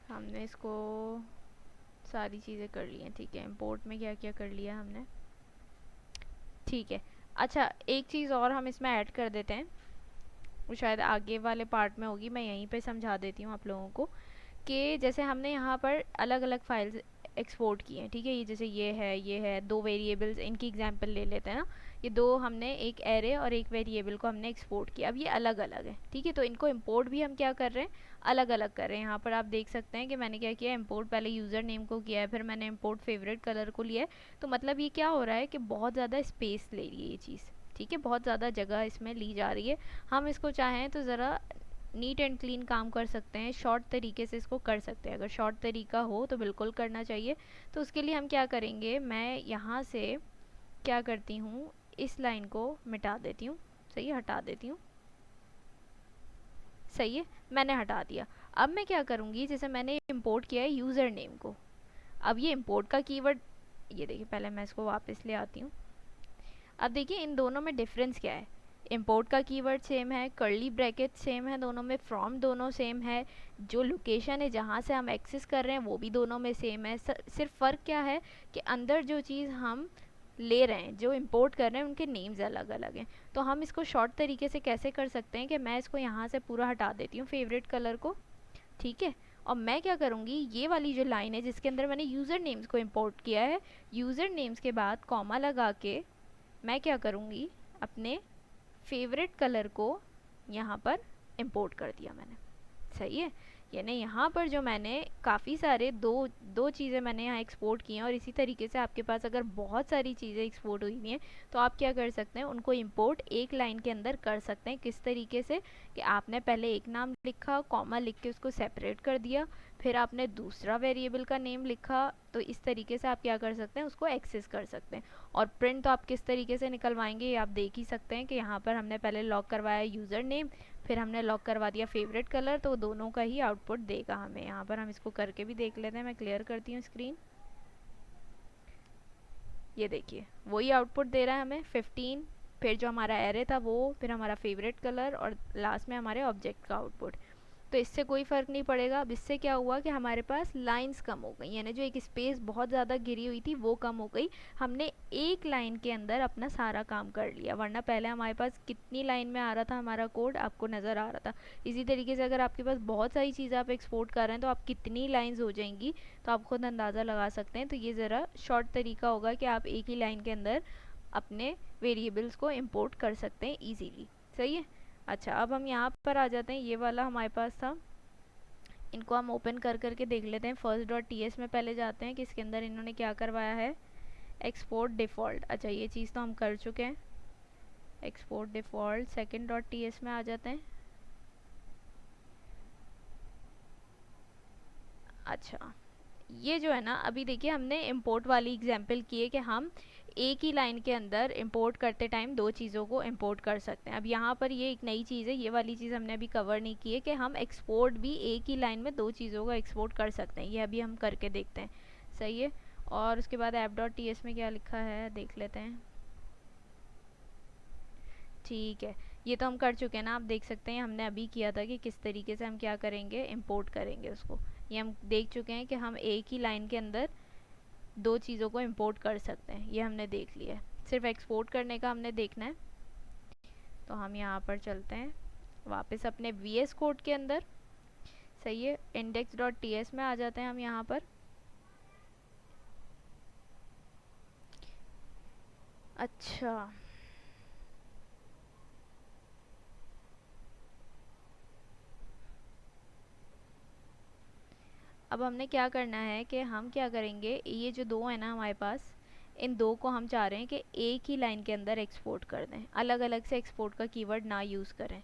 हमने इसको सारी चीज़ें कर ली हैं, ठीक है। इंपोर्ट में क्या क्या कर लिया हमने, ठीक है। अच्छा, एक चीज़ और हम इसमें ऐड कर देते हैं, वो शायद आगे वाले पार्ट में होगी, मैं यहीं पे समझा देती हूँ आप लोगों को। कि जैसे हमने यहाँ पर अलग अलग फाइल्स एक्सपोर्ट किए हैं, ठीक है, ये जैसे ये है दो वेरिएबल्स, इनकी एग्जांपल ले लेते हैं ना। ये दो हमने, एक एरे और एक वेरिएबल को हमने एक्सपोर्ट किया। अब ये अलग अलग है, ठीक है, तो इनको इंपोर्ट भी हम क्या कर रहे हैं, अलग अलग कर रहे हैं। यहाँ पर आप देख सकते हैं कि मैंने क्या किया, इंपोर्ट पहले यूज़र नेम को किया है, फिर मैंने इंपोर्ट फेवरेट कलर को लिया है। तो मतलब ये क्या हो रहा है कि बहुत ज़्यादा स्पेस ले रही है ये चीज़, ठीक है, बहुत ज़्यादा जगह इसमें ली जा रही है। हम इसको चाहें तो ज़रा नीट एंड क्लीन काम कर सकते हैं, शॉर्ट तरीके से इसको कर सकते हैं। अगर शॉर्ट तरीका हो तो बिल्कुल करना चाहिए। तो उसके लिए हम क्या करेंगे, मैं यहाँ से क्या करती हूँ, इस लाइन को मिटा देती हूँ, सही है, हटा देती हूँ, सही है, मैंने हटा दिया। अब मैं क्या करूँगी, जैसे मैंने इंपोर्ट किया है यूज़र नेम को, अब ये इंपोर्ट का कीवर्ड, ये देखिए, पहले मैं इसको वापस ले आती हूँ। अब देखिए इन दोनों में डिफरेंस क्या है, इंपोर्ट का कीवर्ड सेम है, कर्ली ब्रैकेट सेम है दोनों में, फ्रॉम दोनों सेम है, जो लोकेशन है जहाँ से हम एक्सेस कर रहे हैं वो भी दोनों में सेम है। सिर्फ फ़र्क क्या है कि अंदर जो चीज़ हम ले रहे हैं, जो इंपोर्ट कर रहे हैं, उनके नेम्स अलग अलग हैं। तो हम इसको शॉर्ट तरीके से कैसे कर सकते हैं कि मैं इसको यहाँ से पूरा हटा देती हूँ फेवरेट कलर को, ठीक है। और मैं क्या करूँगी, ये वाली जो लाइन है जिसके अंदर मैंने यूज़र नेम्स को इम्पोर्ट किया है, यूज़र नेम्स के बाद कॉमा लगा के मैं क्या करूँगी, अपने फेवरेट कलर को यहाँ पर इंपोर्ट कर दिया मैंने। सही है, यानी यहाँ पर जो मैंने काफ़ी सारे दो दो चीज़ें मैंने यहाँ एक्सपोर्ट की हैं, और इसी तरीके से आपके पास अगर बहुत सारी चीज़ें एक्सपोर्ट हुई हुई हैं तो आप क्या कर सकते हैं, उनको इंपोर्ट एक लाइन के अंदर कर सकते हैं। किस तरीके से कि आपने पहले एक नाम लिखा, कॉमा लिख के उसको सेपरेट कर दिया, फिर आपने दूसरा वेरिएबल का नेम लिखा, तो इस तरीके से आप क्या कर सकते हैं, उसको एक्सेस कर सकते हैं। और प्रिंट तो आप किस तरीके से निकलवाएंगे ये आप देख ही सकते हैं कि यहाँ पर हमने पहले लॉक करवाया यूज़र नेम, फिर हमने लॉक करवा दिया फेवरेट कलर, तो दोनों का ही आउटपुट देगा हमें। यहाँ पर हम इसको करके भी देख लेते हैं, मैं क्लियर करती हूँ स्क्रीन। ये देखिए वही आउटपुट दे रहा है हमें 15, फिर जो हमारा एरे था वो, फिर हमारा फेवरेट कलर, और लास्ट में हमारे ऑब्जेक्ट का आउटपुट। तो इससे कोई फ़र्क नहीं पड़ेगा। अब इससे क्या हुआ कि हमारे पास लाइंस कम हो गई, यानी जो एक स्पेस बहुत ज़्यादा घिरी हुई थी वो कम हो गई। हमने एक लाइन के अंदर अपना सारा काम कर लिया, वरना पहले हमारे पास कितनी लाइन में आ रहा था हमारा कोड आपको नज़र आ रहा था। इसी तरीके से अगर आपके पास बहुत सारी चीज़ें आप एक्सपोर्ट कर रहे हैं तो आप कितनी लाइन्स हो जाएंगी तो आप खुद अंदाज़ा लगा सकते हैं। तो ये ज़रा शॉर्ट तरीका होगा कि आप एक ही लाइन के अंदर अपने वेरिएबल्स को इम्पोर्ट कर सकते हैं ईजीली। सही है। अच्छा, अब हम यहाँ पर आ जाते हैं, ये वाला हमारे पास था, इनको हम ओपन कर करके देख लेते हैं। फर्स्ट डॉट टी एस में पहले जाते हैं कि इसके अंदर इन्होंने क्या करवाया है, एक्सपोर्ट डिफ़ॉल्ट। अच्छा, ये चीज़ तो हम कर चुके हैं, export default. Second dot T S में आ जाते हैं। अच्छा, ये जो है ना, अभी देखिए हमने इंपोर्ट वाली एग्जांपल की है कि हम एक ही लाइन के अंदर इंपोर्ट करते टाइम दो चीज़ों को इंपोर्ट कर सकते हैं। अब यहाँ पर ये एक नई चीज़ है, ये वाली चीज़ हमने अभी कवर नहीं की है कि हम एक्सपोर्ट भी एक ही लाइन में दो चीज़ों को एक्सपोर्ट कर सकते हैं। ये अभी हम करके देखते हैं। सही है। और उसके बाद ऐप डॉट टी एस में क्या लिखा है देख लेते हैं। ठीक है, ये तो हम कर चुके हैं ना, आप देख सकते हैं हमने अभी किया था कि किस तरीके से हम क्या करेंगे, इंपोर्ट करेंगे उसको। ये हम देख चुके हैं कि हम एक ही लाइन के अंदर दो चीज़ों को इंपोर्ट कर सकते हैं, ये हमने देख लिया है। सिर्फ एक्सपोर्ट करने का हमने देखना है। तो हम यहाँ पर चलते हैं वापस अपने वी एस कोड के अंदर। सही है, इंडेक्स डॉट टी एस में आ जाते हैं हम यहाँ पर। अच्छा, अब हमने क्या करना है कि हम क्या करेंगे, ये जो दो है ना हमारे पास, इन दो को हम चाह रहे हैं कि एक ही लाइन के अंदर एक्सपोर्ट कर दें, अलग अलग से एक्सपोर्ट का कीवर्ड ना यूज़ करें।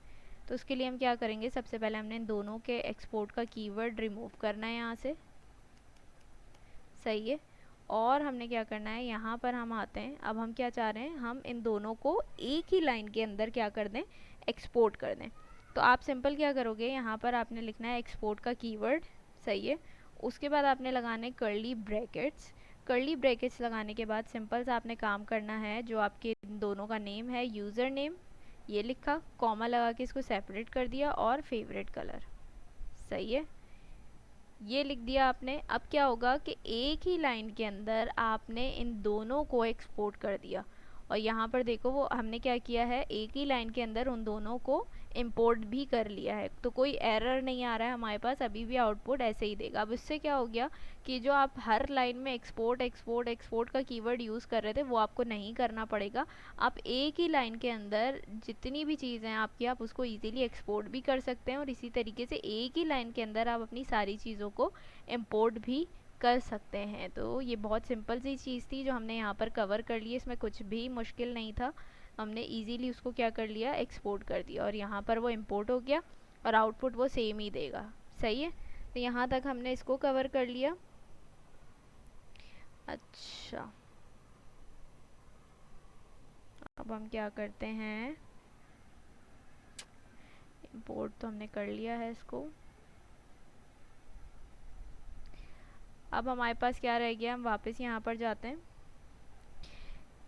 तो उसके लिए हम क्या करेंगे, सबसे पहले हमने इन दोनों के एक्सपोर्ट का कीवर्ड रिमूव करना है यहाँ से। सही है। और हमने क्या करना है, यहाँ पर हम आते हैं, अब हम क्या चाह रहे हैं, हम इन दोनों को एक ही लाइन के अंदर क्या कर दें, एक्सपोर्ट कर दें। तो आप सिंपल क्या करोगे, यहाँ पर आपने लिखना है एक्सपोर्ट का कीवर्ड। सही है। उसके बाद आपने लगाने कर्ली ब्रैकेट्स। कर्ली ब्रैकेट्स लगाने के बाद सिंपल सा आपने काम करना है, जो आपके दोनों का नेम है, यूज़र नेम, ये लिखा, कॉमा लगा के इसको सेपरेट कर दिया, और फेवरेट कलर। सही है, ये लिख दिया आपने। अब क्या होगा कि एक ही लाइन के अंदर आपने इन दोनों को एक्सपोर्ट कर दिया, और यहाँ पर देखो वो हमने क्या किया है, एक ही लाइन के अंदर उन दोनों को इंपोर्ट भी कर लिया है। तो कोई एरर नहीं आ रहा है हमारे पास, अभी भी आउटपुट ऐसे ही देगा। अब इससे क्या हो गया कि जो आप हर लाइन में एक्सपोर्ट एक्सपोर्ट एक्सपोर्ट का कीवर्ड यूज़ कर रहे थे वो आपको नहीं करना पड़ेगा। आप एक ही लाइन के अंदर जितनी भी चीज़ें आपकी, आप उसको इजीली एक्सपोर्ट भी कर सकते हैं, और इसी तरीके से एक ही लाइन के अंदर आप अपनी सारी चीज़ों को इंपोर्ट भी कर सकते हैं। तो ये बहुत सिंपल सी चीज़ थी जो हमने यहाँ पर कवर कर ली, इसमें कुछ भी मुश्किल नहीं था। हमने इजीली उसको क्या कर लिया, एक्सपोर्ट कर दिया, और यहाँ पर वो इंपोर्ट हो गया, और आउटपुट वो सेम ही देगा। सही है। तो यहाँ तक हमने इसको कवर कर लिया। अच्छा, अब हम क्या करते हैं, इंपोर्ट तो हमने कर लिया है इसको। अब हमारे पास क्या रह गया, हम वापस यहाँ पर जाते हैं।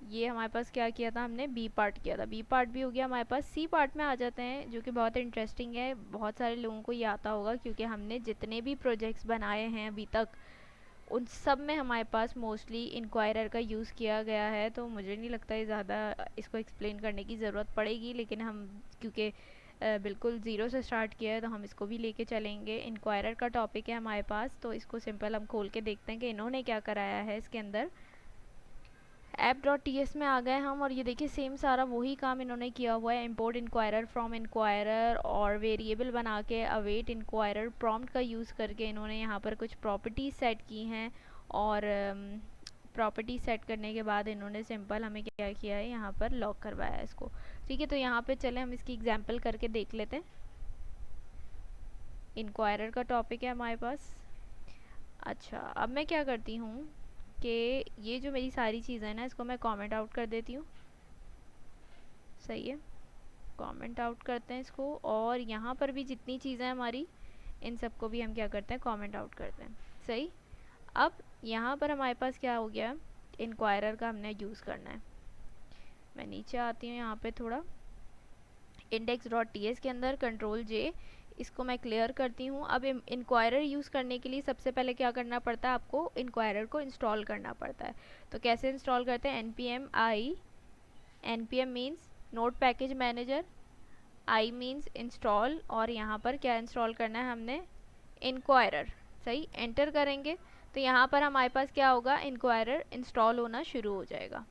ये हमारे पास क्या किया था, हमने बी पार्ट किया था, बी पार्ट भी हो गया हमारे पास। सी पार्ट में आ जाते हैं, जो कि बहुत इंटरेस्टिंग है, बहुत सारे लोगों को ये आता होगा, क्योंकि हमने जितने भी प्रोजेक्ट्स बनाए हैं अभी तक उन सब में हमारे पास मोस्टली इंक्वायरर का यूज़ किया गया है। तो मुझे नहीं लगता है ज़्यादा इसको एक्सप्लेन करने की ज़रूरत पड़ेगी, लेकिन हम क्योंकि बिल्कुल ज़ीरो से स्टार्ट किया है तो हम इसको भी लेके चलेंगे। इंक्वायरर का टॉपिक है हमारे पास, तो इसको सिंपल हम खोल के देखते हैं कि इन्होंने क्या कराया है इसके अंदर। ऐप डॉट टी एस में आ गए हम, और ये देखिए सेम सारा वही काम इन्होंने किया हुआ है। इम्पोर्ट इंक्वायरर फ्रॉम इंक्वायरर, और वेरिएबल बना के अवेट इंक्वायरर प्रॉम्प्ट का यूज़ करके इन्होंने यहाँ पर कुछ प्रॉपर्टीज सेट की हैं, और प्रॉपर्टी सेट करने के बाद इन्होंने सिंपल हमें क्या किया है, यहाँ पर लॉक करवाया है इसको। ठीक है, तो यहाँ पे चले हम इसकी एग्जांपल करके देख लेते हैं। इंक्वायरर का टॉपिक है हमारे पास। अच्छा, अब मैं क्या करती हूँ कि ये जो मेरी सारी चीज़ें हैं ना, इसको मैं कमेंट आउट कर देती हूँ। सही है, कमेंट आउट करते हैं इसको, और यहाँ पर भी जितनी चीज़ें हमारी, इन सबको भी हम क्या करते हैं, कमेंट आउट करते हैं। सही। अब यहाँ पर हमारे पास क्या हो गया, इंक्वायरर का हमने यूज़ करना है। मैं नीचे आती हूँ यहाँ पे थोड़ा, इंडेक्स डॉट टी एस के अंदर कंट्रोल जे, इसको मैं क्लियर करती हूँ। अब इंक्वायरर यूज़ करने के लिए सबसे पहले क्या करना पड़ता है, आपको इंक्वायरर को इंस्टॉल करना पड़ता है। तो कैसे इंस्टॉल करते हैं, npm means node package manager, I means install, और यहाँ पर क्या इंस्टॉल करना है हमने, इंक्वायरर। सही, एंटर करेंगे तो यहाँ पर हमारे पास क्या होगा, इंक्वायरर इंस्टॉल होना शुरू हो जाएगा।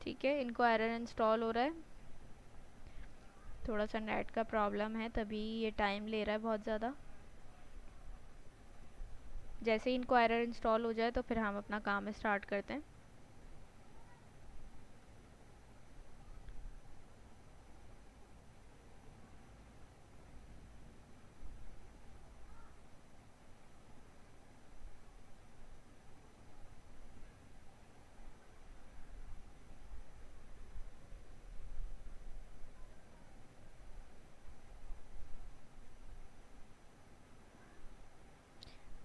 ठीक है, इंक्वायरर इंस्टॉल हो रहा है। थोड़ा सा नेट का प्रॉब्लम है, तभी ये टाइम ले रहा है बहुत ज़्यादा। जैसे ही इंक्वायरर इंस्टॉल हो जाए तो फिर हम अपना काम स्टार्ट करते हैं।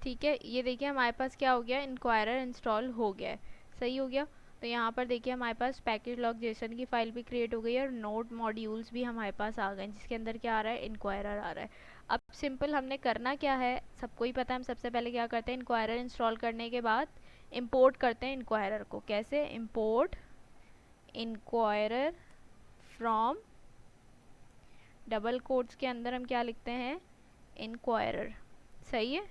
ठीक है, ये देखिए हमारे पास क्या हो गया, इंक्वायरर इंस्टॉल हो गया है। सही हो गया। तो यहाँ पर देखिए हमारे पास पैकेज लॉग जेसन की फ़ाइल भी क्रिएट हो गई है, और नोड मॉड्यूल्स भी हमारे पास आ गए हैं, जिसके अंदर क्या आ रहा है, इंक्वायरर आ रहा है। अब सिंपल हमने करना क्या है, सबको ही पता है। हम सबसे पहले क्या करते हैं, इंक्वायरर इंस्टॉल करने के बाद इम्पोर्ट करते हैं इंक्वायरर को। कैसे, import inquirer from, double quotes के अंदर हम क्या लिखते हैं, इंक्वायरर। सही है,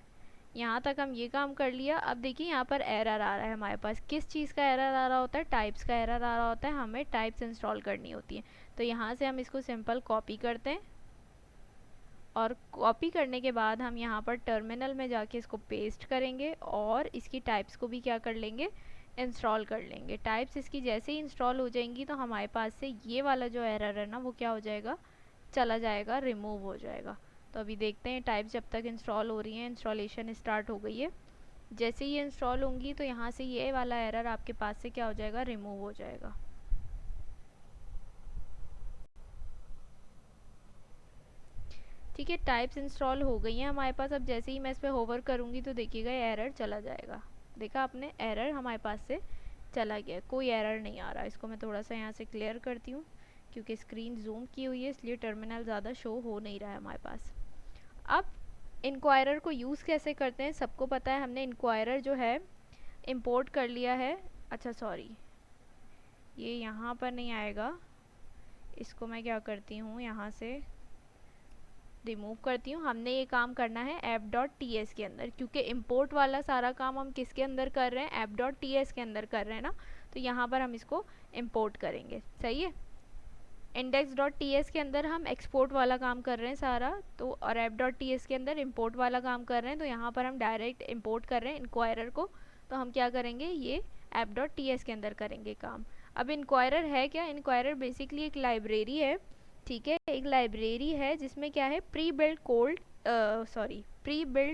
यहाँ तक हम ये काम कर लिया। अब देखिए यहाँ पर एरर आ रहा है हमारे पास। किस चीज़ का एरर आ रहा होता है, टाइप्स का एरर आ रहा होता है। हमें टाइप्स इंस्टॉल करनी होती है। तो यहाँ से हम इसको सिंपल कॉपी करते हैं, और कॉपी करने के बाद हम यहाँ पर टर्मिनल में जाके इसको पेस्ट करेंगे, और इसकी टाइप्स को भी क्या कर लेंगे, इंस्टॉल कर लेंगे। टाइप्स इसकी जैसे ही इंस्टॉल हो जाएंगी तो हमारे पास से ये वाला जो एरर है ना, वो क्या हो जाएगा, चला जाएगा, रिमूव हो जाएगा। तो अभी देखते हैं टाइप्स जब तक इंस्टॉल हो रही हैं, इंस्टॉलेशन स्टार्ट हो गई है। जैसे ही ये इंस्टॉल होंगी तो यहाँ से ये वाला एरर आपके पास से क्या हो जाएगा, रिमूव हो जाएगा। ठीक है, टाइप्स इंस्टॉल हो गई हैं हमारे पास। अब जैसे ही मैं इस पर होवर करूँगी तो देखिएगा एरर चला जाएगा। देखा आपने, एरर हमारे पास से चला गया, कोई एरर नहीं आ रहा। इसको मैं थोड़ा सा यहाँ से क्लियर करती हूँ, क्योंकि स्क्रीन जूम की हुई है, इसलिए टर्मिनल ज़्यादा शो हो नहीं रहा है हमारे पास। अब इंक्वायरर को यूज़ कैसे करते हैं, सबको पता है। हमने इंक्वायरर जो है इंपोर्ट कर लिया है। अच्छा सॉरी, ये यहाँ पर नहीं आएगा। इसको मैं क्या करती हूँ, यहाँ से रिमूव करती हूँ। हमने ये काम करना है ऐप डॉट टी एस के अंदर, क्योंकि इंपोर्ट वाला सारा काम हम किसके अंदर कर रहे हैं, ऐप डॉट टी एस के अंदर कर रहे हैं ना। तो यहाँ पर हम इसको इंपोर्ट करेंगे। सही है, इंडेक्स डॉट टी एस के अंदर हम एक्सपोर्ट वाला काम कर रहे हैं सारा, तो और ऐप डॉट टी एस के अंदर इंपोर्ट वाला काम कर रहे हैं। तो यहाँ पर हम डायरेक्ट इंपोर्ट कर रहे हैं इंक्वायरर को। तो हम क्या करेंगे, ये ऐप डॉट टी एस के अंदर करेंगे काम। अब इंक्वायरर है क्या, इंक्वायरर बेसिकली एक लाइब्रेरी है। ठीक है, एक लाइब्रेरी है जिसमें क्या है, प्री बिल्ड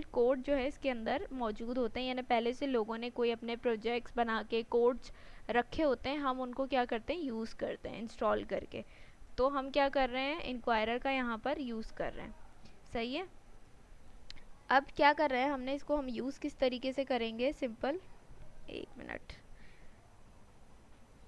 कोड जो है इसके अंदर मौजूद होते हैं। यानी पहले से लोगों ने कोई अपने प्रोजेक्ट्स बना के कोड्स रखे होते हैं, हम उनको क्या करते हैं, यूज़ करते हैं इंस्टॉल करके। तो हम क्या कर रहे हैं, इंक्वायरर का यहाँ पर यूज़ कर रहे हैं। सही है, अब क्या कर रहे हैं, हमने इसको हम यूज़ किस तरीके से करेंगे, सिंपल, एक मिनट।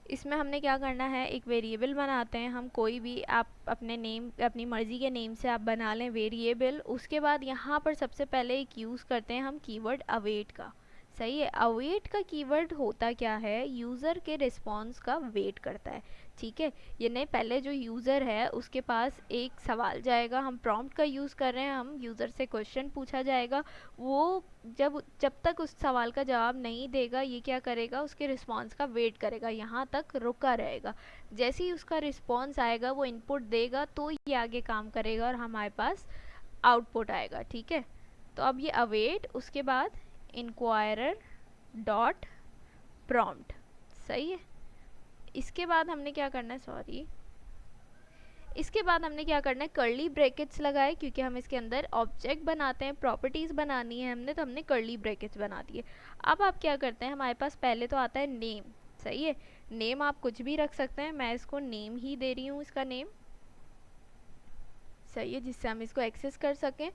इसमें हमने क्या करना है, एक वेरिएबल बनाते हैं हम, कोई भी आप अपने नेम, अपनी मर्ज़ी के नेम से आप बना लें वेरिएबल। उसके बाद यहाँ पर सबसे पहले एक यूज़ करते हैं हम कीवर्ड अवेट का। सही है। अवेट का कीवर्ड होता क्या है, यूज़र के रिस्पॉन्स का वेट करता है। ठीक है, यानी पहले जो यूज़र है उसके पास एक सवाल जाएगा, हम प्रॉम्प्ट का यूज़ कर रहे हैं, हम यूज़र से क्वेश्चन पूछा जाएगा, वो जब जब तक उस सवाल का जवाब नहीं देगा ये क्या करेगा, उसके रिस्पॉन्स का वेट करेगा, यहाँ तक रुका रहेगा। जैसे ही उसका रिस्पॉन्स आएगा वो इनपुट देगा तो ये आगे काम करेगा और हमारे पास आउटपुट आएगा। ठीक है, तो अब ये अवेट, उसके बाद इंक्वायरर डॉट प्रॉम्प्ट। सही है। इसके बाद हमने क्या करना है, सॉरी, इसके बाद हमने क्या करना है, कर्ली ब्रैकेट्स लगाए, क्योंकि हम इसके अंदर ऑब्जेक्ट बनाते हैं, प्रॉपर्टीज बनानी है हमने, तो हमने कर्ली ब्रैकेट्स बना दिए। अब आप क्या करते हैं, हमारे पास पहले तो आता है नेम। सही है, नेम आप कुछ भी रख सकते हैं, मैं इसको नेम ही दे रही हूँ, इसका नेम। सही है, जिससे हम इसको एक्सेस कर सकें।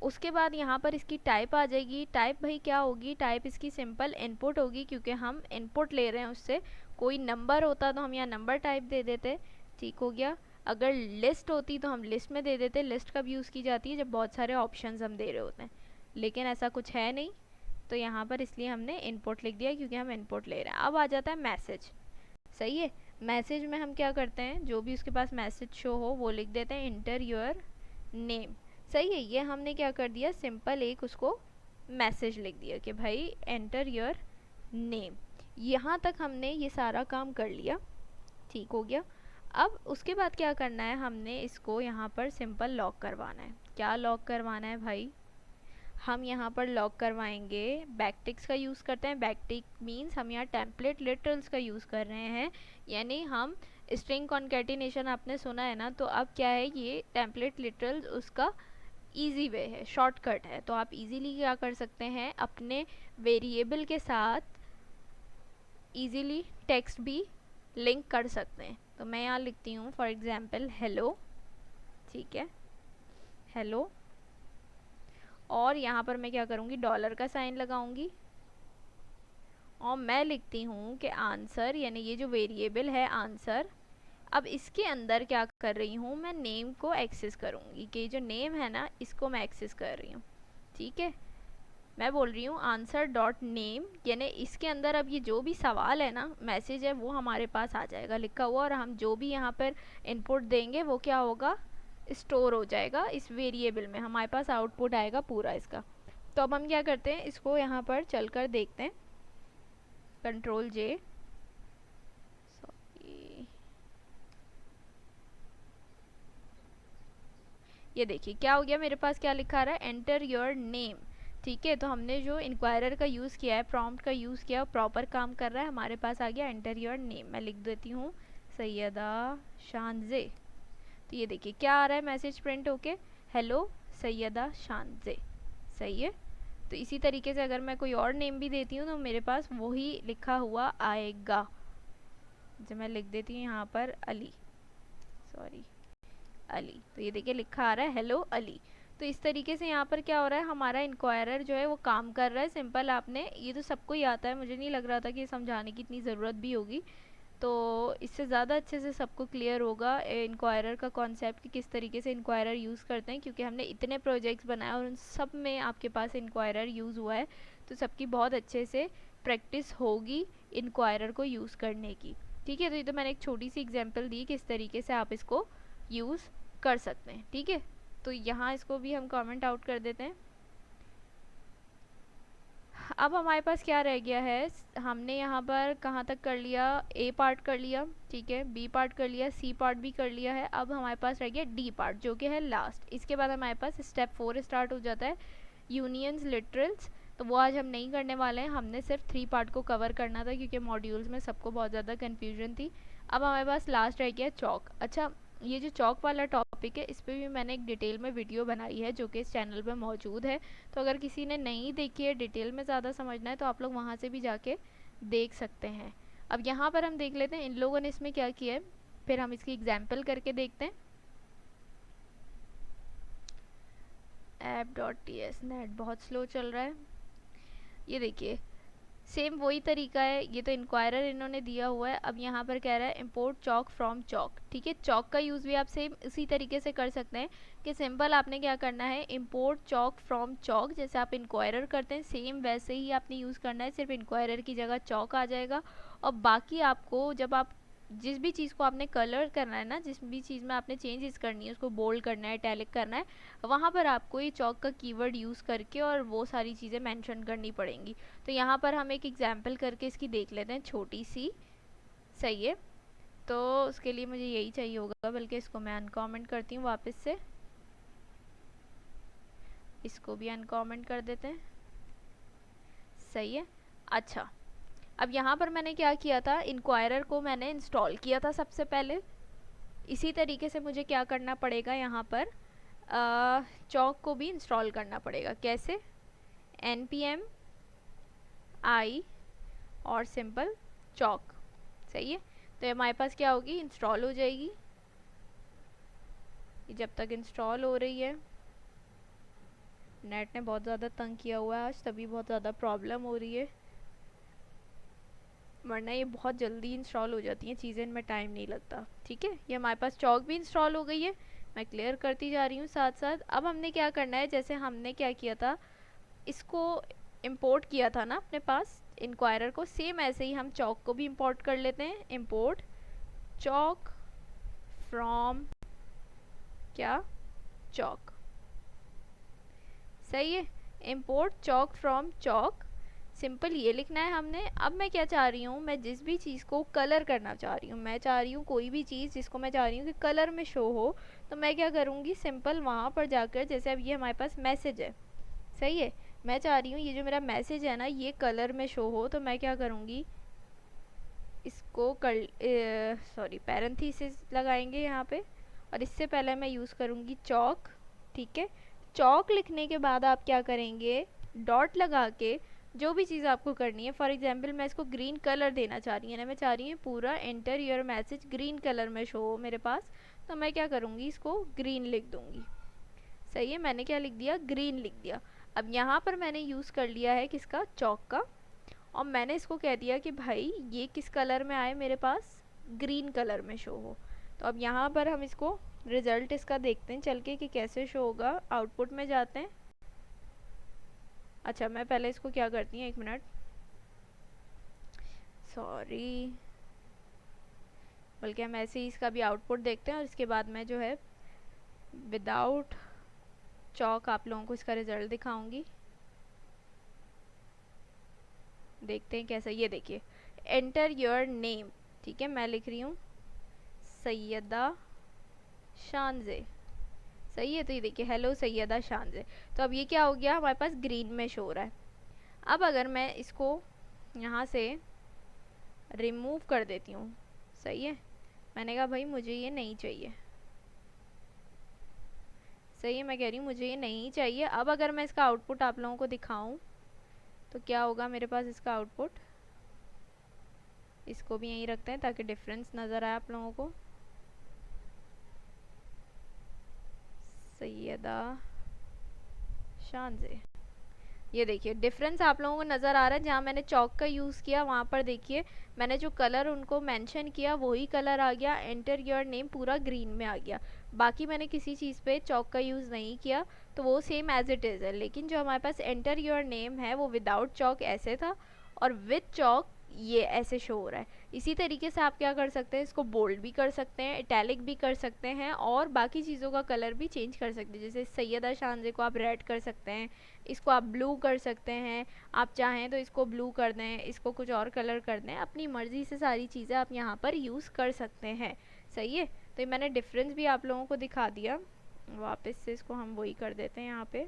उसके बाद यहाँ पर इसकी टाइप आ जाएगी। टाइप भाई क्या होगी, टाइप इसकी सिंपल इनपुट होगी, क्योंकि हम इनपुट ले रहे हैं उससे। कोई नंबर होता तो हम यहाँ नंबर टाइप दे देते। ठीक हो गया। अगर लिस्ट होती तो हम लिस्ट में दे देते। लिस्ट कब यूज़ की जाती है, जब बहुत सारे ऑप्शंस हम दे रहे होते हैं, लेकिन ऐसा कुछ है नहीं, तो यहाँ पर इसलिए हमने इनपुट लिख दिया, क्योंकि हम इनपुट ले रहे हैं। अब आ जाता है मैसेज। सही है, मैसेज में हम क्या करते हैं, जो भी उसके पास मैसेज शो हो वो लिख देते हैं, इंटर योर नेम। सही है, ये हमने क्या कर दिया, सिंपल एक उसको मैसेज लिख दिया कि भाई एंटर योर नेम। यहाँ तक हमने ये सारा काम कर लिया। ठीक हो गया। अब उसके बाद क्या करना है, हमने इसको यहाँ पर सिंपल लॉक करवाना है। क्या लॉक करवाना है भाई, हम यहाँ पर लॉक करवाएंगे, बैकटिक्स का यूज़ करते हैं। बैकटिक मीन्स हम यहाँ टेम्पलेट लिटरल्स का यूज़ कर रहे हैं, यानी हम स्ट्रिंग कॉन्केटिनेशन आपने सुना है ना, तो अब क्या है, ये टेम्पलेट लिटरल्स उसका ईजी वे है, शॉर्टकट है। तो आप इजीली क्या कर सकते हैं, अपने वेरिएबल के साथ इजीली टेक्स्ट भी लिंक कर सकते हैं। तो मैं यहाँ लिखती हूँ फॉर एग्जांपल हेलो। ठीक है, हेलो, और यहाँ पर मैं क्या करूँगी, डॉलर का साइन लगाऊंगी, और मैं लिखती हूँ कि आंसर, यानी ये जो वेरिएबल है आंसर, अब इसके अंदर क्या कर रही हूँ, मैं नेम को एक्सेस करूँगी, कि जो नेम है ना इसको मैं एक्सेस कर रही हूँ। ठीक है, मैं बोल रही हूँ आंसर डॉट नेम, यानी इसके अंदर अब ये जो भी सवाल है ना, मैसेज है, वो हमारे पास आ जाएगा लिखा हुआ, और हम जो भी यहाँ पर इनपुट देंगे वो क्या होगा, स्टोर हो जाएगा इस वेरिएबल में, हमारे पास आउटपुट आएगा पूरा इसका। तो अब हम क्या करते हैं, इसको यहाँ पर चल कर देखते हैं, कंट्रोल जे, सॉरी, ये देखिए क्या हो गया, मेरे पास क्या लिखा रहा है, एंटर योर नेम। ठीक है, तो हमने जो इंक्वायरर का यूज़ किया है, प्रॉम्प्ट का यूज़ किया, प्रॉपर काम कर रहा है, हमारे पास आ गया एंटर योर नेम। मैं लिख देती हूँ सैयदा शानजे। तो ये देखिए क्या आ रहा है, मैसेज प्रिंट होके, हेलो सैयदा शानजे। सही है। तो इसी तरीके से अगर मैं कोई और नेम भी देती हूँ तो मेरे पास वही लिखा हुआ आएगा। जब मैं लिख देती हूँ यहाँ पर अली, सॉरी, अली, तो ये देखिए लिखा आ रहा है हेलो अली। तो इस तरीके से यहाँ पर क्या हो रहा है, हमारा इंक्वायरर जो है वो काम कर रहा है। सिंपल, आपने ये तो सबको ही आता है, मुझे नहीं लग रहा था कि समझाने की इतनी ज़रूरत भी होगी, तो इससे ज़्यादा अच्छे से सबको क्लियर होगा इंक्वायरर का कॉन्सेप्ट, कि किस तरीके से इंक्वायरर यूज़ करते हैं, क्योंकि हमने इतने प्रोजेक्ट्स बनाए और उन सब में आपके पास इंक्वायरर यूज़ हुआ है, तो सबकी बहुत अच्छे से प्रैक्टिस होगी इंक्वायरर को यूज़ करने की। ठीक है, तो ये तो मैंने एक छोटी सी एग्जांपल दी किस तरीके से आप इसको यूज़ कर सकते हैं। ठीक है, तो यहाँ इसको भी हम कमेंट आउट कर देते हैं। अब हमारे पास क्या रह गया है, हमने यहाँ पर कहाँ तक कर लिया, ए पार्ट कर लिया, ठीक है, बी पार्ट कर लिया, सी पार्ट भी कर लिया है। अब हमारे पास रह गया डी पार्ट, जो कि है लास्ट। इसके बाद हमारे पास स्टेप 4 स्टार्ट हो जाता है, यूनियंस लिटरल्स। तो वो आज हम नहीं करने वाले हैं, हमने सिर्फ 3 पार्ट को कवर करना था, क्योंकि मॉड्यूल्स में सबको बहुत ज़्यादा कन्फ्यूजन थी। अब हमारे पास लास्ट रह गया चौक। अच्छा, ये जो चौक वाला टॉपिक है, इस पर भी मैंने एक डिटेल में वीडियो बनाई है, जो कि इस चैनल पे मौजूद है। तो अगर किसी ने नहीं देखी है, डिटेल में ज़्यादा समझना है, तो आप लोग वहाँ से भी जाके देख सकते हैं। अब यहाँ पर हम देख लेते हैं इन लोगों ने इसमें क्या किया है, फिर हम इसकी एग्जाम्पल करके देखते हैं। app.ts नेट बहुत स्लो चल रहा है। ये देखिए, सेम वही तरीका है, ये तो इंक्वायरर इन्होंने दिया हुआ है। अब यहाँ पर कह रहा है इम्पोर्ट चौक फ्रॉम चौक, ठीक है। चौक का यूज़ भी आप सेम इसी तरीके से कर सकते हैं कि सिंपल आपने क्या करना है, इम्पोर्ट चौक फ्रॉम चौक, जैसे आप इंक्वायरर करते हैं सेम वैसे ही आपने यूज़ करना है, सिर्फ इंक्वायरर की जगह चौक आ जाएगा। और बाकी आपको जब आप जिस भी चीज़ को आपने कलर करना है ना, जिस भी चीज़ में आपने चेंजेस करनी है, उसको बोल्ड करना है, इटैलिक करना है, वहाँ पर आपको ये चौक का कीवर्ड यूज़ करके और वो सारी चीज़ें मेंशन करनी पड़ेंगी। तो यहाँ पर हम एक एग्जांपल करके इसकी देख लेते हैं, छोटी सी। सही है, तो उसके लिए मुझे यही चाहिए होगा, बल्कि इसको मैं अनकमेंट करती हूँ वापस से, इसको भी अनकमेंट कर देते हैं। सही है। अच्छा, अब यहाँ पर मैंने क्या किया था, इंक्वायरर को मैंने इंस्टॉल किया था सबसे पहले। इसी तरीके से मुझे क्या करना पड़ेगा, यहाँ पर चौक को भी इंस्टॉल करना पड़ेगा। कैसे, npm i और सिंपल चौक। सही है, तो हमारे पास क्या होगी, इंस्टॉल हो जाएगी। जब तक इंस्टॉल हो रही है, नेट ने बहुत ज़्यादा तंग किया हुआ है आज, तभी बहुत ज़्यादा प्रॉब्लम हो रही है, वरना ये बहुत जल्दी इंस्टॉल हो जाती हैं चीज़ें, इनमें टाइम नहीं लगता। ठीक है, ये हमारे पास चौक भी इंस्टॉल हो गई है, मैं क्लियर करती जा रही हूँ साथ साथ। अब हमने क्या करना है, जैसे हमने क्या किया था, इसको इंपोर्ट किया था ना अपने पास इंक्वायरर को, सेम ऐसे ही हम चौक को भी इंपोर्ट कर लेते हैं। इंपोर्ट चौक फ्रॉम क्या, चौक। सही है, import Chowk from Chowk, simple ये लिखना है हमने। अब मैं क्या चाह रही हूँ, मैं जिस भी चीज़ को कलर करना चाह रही हूँ, मैं चाह रही हूँ कोई भी चीज़ जिसको मैं चाह रही हूँ कि कलर में शो हो, तो मैं क्या करूँगी, सिंपल वहाँ पर जाकर, जैसे अब ये हमारे पास मैसेज है, सही है, मैं चाह रही हूँ ये जो मेरा मैसेज है ना, ये कलर में शो हो, तो मैं क्या करूँगी, इसको सॉरी पैरेंथेसिस लगाएंगे यहाँ पे, और इससे पहले मैं यूज़ करूँगी चौक। ठीक है, चौक लिखने के बाद आप क्या करेंगे, डॉट लगा के जो भी चीज़ आपको करनी है, फॉर एग्जांपल मैं इसको ग्रीन कलर देना चाह रही हूँ ना, मैं चाह रही हूँ पूरा enter your message green colour में शो हो मेरे पास, तो मैं क्या करूँगी, इसको ग्रीन लिख दूँगी। सही है, मैंने क्या लिख दिया, ग्रीन लिख दिया। अब यहाँ पर मैंने यूज़ कर लिया है किसका, चौक का, और मैंने इसको कह दिया कि भाई ये किस कलर में आए मेरे पास, ग्रीन कलर में शो हो। तो अब यहाँ पर हम इसको रिज़ल्ट इसका देखते हैं चल के कि कैसे शो होगा। आउटपुट में जाते हैं। अच्छा, मैं पहले इसको क्या करती हूँ, एक मिनट, सॉरी, बल्कि हम ऐसे ही इसका भी आउटपुट देखते हैं और इसके बाद मैं जो है विदाउट चौक आप लोगों को इसका रिज़ल्ट दिखाऊंगी। देखते हैं कैसा, ये देखिए, एंटर योर नेम। ठीक है, मैं लिख रही हूँ सैयदा शानजे। सही है, तो ये देखिए हेलो सैयदा शानजे, तो अब ये क्या हो गया, हमारे पास ग्रीन में शो हो रहा है। अब अगर मैं इसको यहाँ से रिमूव कर देती हूँ, सही है, मैंने कहा भाई मुझे ये नहीं चाहिए। सही है, मैं कह रही हूँ मुझे ये नहीं चाहिए। अब अगर मैं इसका आउटपुट आप लोगों को दिखाऊं तो क्या होगा मेरे पास इसका आउटपुट, इसको भी यहीं रखते हैं ताकि डिफरेंस नज़र आए आप लोगों को। सैयदा शानजे, ये देखिए डिफरेंस आप लोगों को नज़र आ रहा है। जहाँ मैंने चौक का यूज़ किया वहाँ पर देखिए मैंने जो कलर उनको मेंशन किया वही कलर आ गया, एंटर योर नेम पूरा ग्रीन में आ गया। बाकी मैंने किसी चीज़ पे चौक का यूज़ नहीं किया, तो वो सेम एज इट इज़ है। लेकिन जो हमारे पास एंटर योर नेम है वो विदाउट चौक ऐसे था, और विथ चौक ये ऐसे शो हो रहा है। इसी तरीके से आप क्या कर सकते हैं, इसको बोल्ड भी कर सकते हैं, इटैलिक भी कर सकते हैं, और बाकी चीज़ों का कलर भी चेंज कर सकते हैं। जैसे सैयदा शानजे को आप रेड कर सकते हैं, इसको आप ब्लू कर सकते हैं, आप चाहें तो इसको ब्लू कर दें, इसको कुछ और कलर कर दें, अपनी मर्ज़ी से सारी चीज़ें आप यहाँ पर यूज़ कर सकते हैं। सही है, तो ये मैंने डिफरेंस भी आप लोगों को दिखा दिया। वापस से इसको हम वही कर देते हैं यहाँ पे,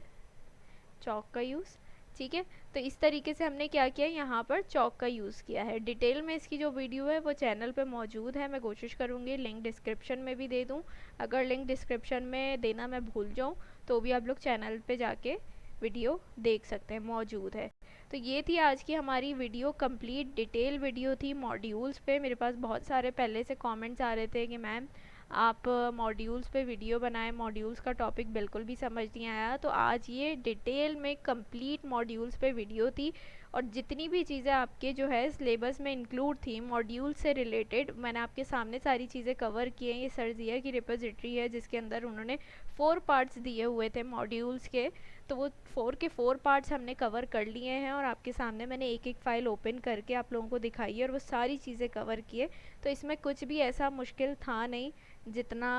चौक का यूज़। ठीक है, तो इस तरीके से हमने क्या किया, यहाँ पर चौक का यूज़ किया है। डिटेल में इसकी जो वीडियो है वो चैनल पे मौजूद है, मैं कोशिश करूँगी लिंक डिस्क्रिप्शन में भी दे दूँ। अगर लिंक डिस्क्रिप्शन में देना मैं भूल जाऊँ तो भी आप लोग चैनल पे जाके वीडियो देख सकते हैं, मौजूद है। तो ये थी आज की हमारी वीडियो, कंप्लीट डिटेल वीडियो थी मॉड्यूल्स पे। मेरे पास बहुत सारे पहले से कमेंट्स आ रहे थे कि मैम आप मॉड्यूल्स पे वीडियो बनाएं, मॉड्यूल्स का टॉपिक बिल्कुल भी समझ नहीं आया। तो आज ये डिटेल में कंप्लीट मॉड्यूल्स पे वीडियो थी, और जितनी भी चीज़ें आपके जो है सिलेबस में इंक्लूड थी मॉड्यूल से रिलेटेड, मैंने आपके सामने सारी चीज़ें कवर की हैं। ये सर्जिया की रिपोजिटरी है जिसके अंदर उन्होंने 4 पार्ट्स दिए हुए थे मॉड्यूल्स के, तो वो 4 के 4 पार्ट्स हमने कवर कर लिए हैं और आपके सामने मैंने एक एक फ़ाइल ओपन करके आप लोगों को दिखाई है और वो सारी चीज़ें कवर किए। तो इसमें कुछ भी ऐसा मुश्किल था नहीं जितना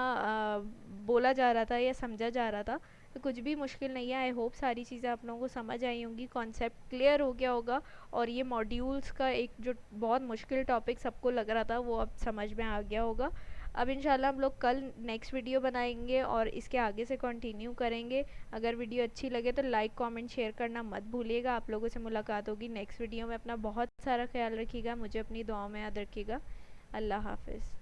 बोला जा रहा था या समझा जा रहा था। तो कुछ भी मुश्किल नहीं है। आई होप सारी चीज़ें आप लोगों को समझ आई होंगी, कॉन्सेप्ट क्लियर हो गया होगा और ये मॉड्यूल्स का एक जो बहुत मुश्किल टॉपिक सबको लग रहा था वो अब समझ में आ गया होगा। अब इंशाल्लाह हम लोग कल नेक्स्ट वीडियो बनाएंगे और इसके आगे से कंटिन्यू करेंगे। अगर वीडियो अच्छी लगे तो लाइक कमेंट शेयर करना मत भूलिएगा। आप लोगों से मुलाकात होगी नेक्स्ट वीडियो में। अपना बहुत सारा ख्याल रखिएगा, मुझे अपनी दुआओं में याद रखिएगा। अल्लाह हाफिज़।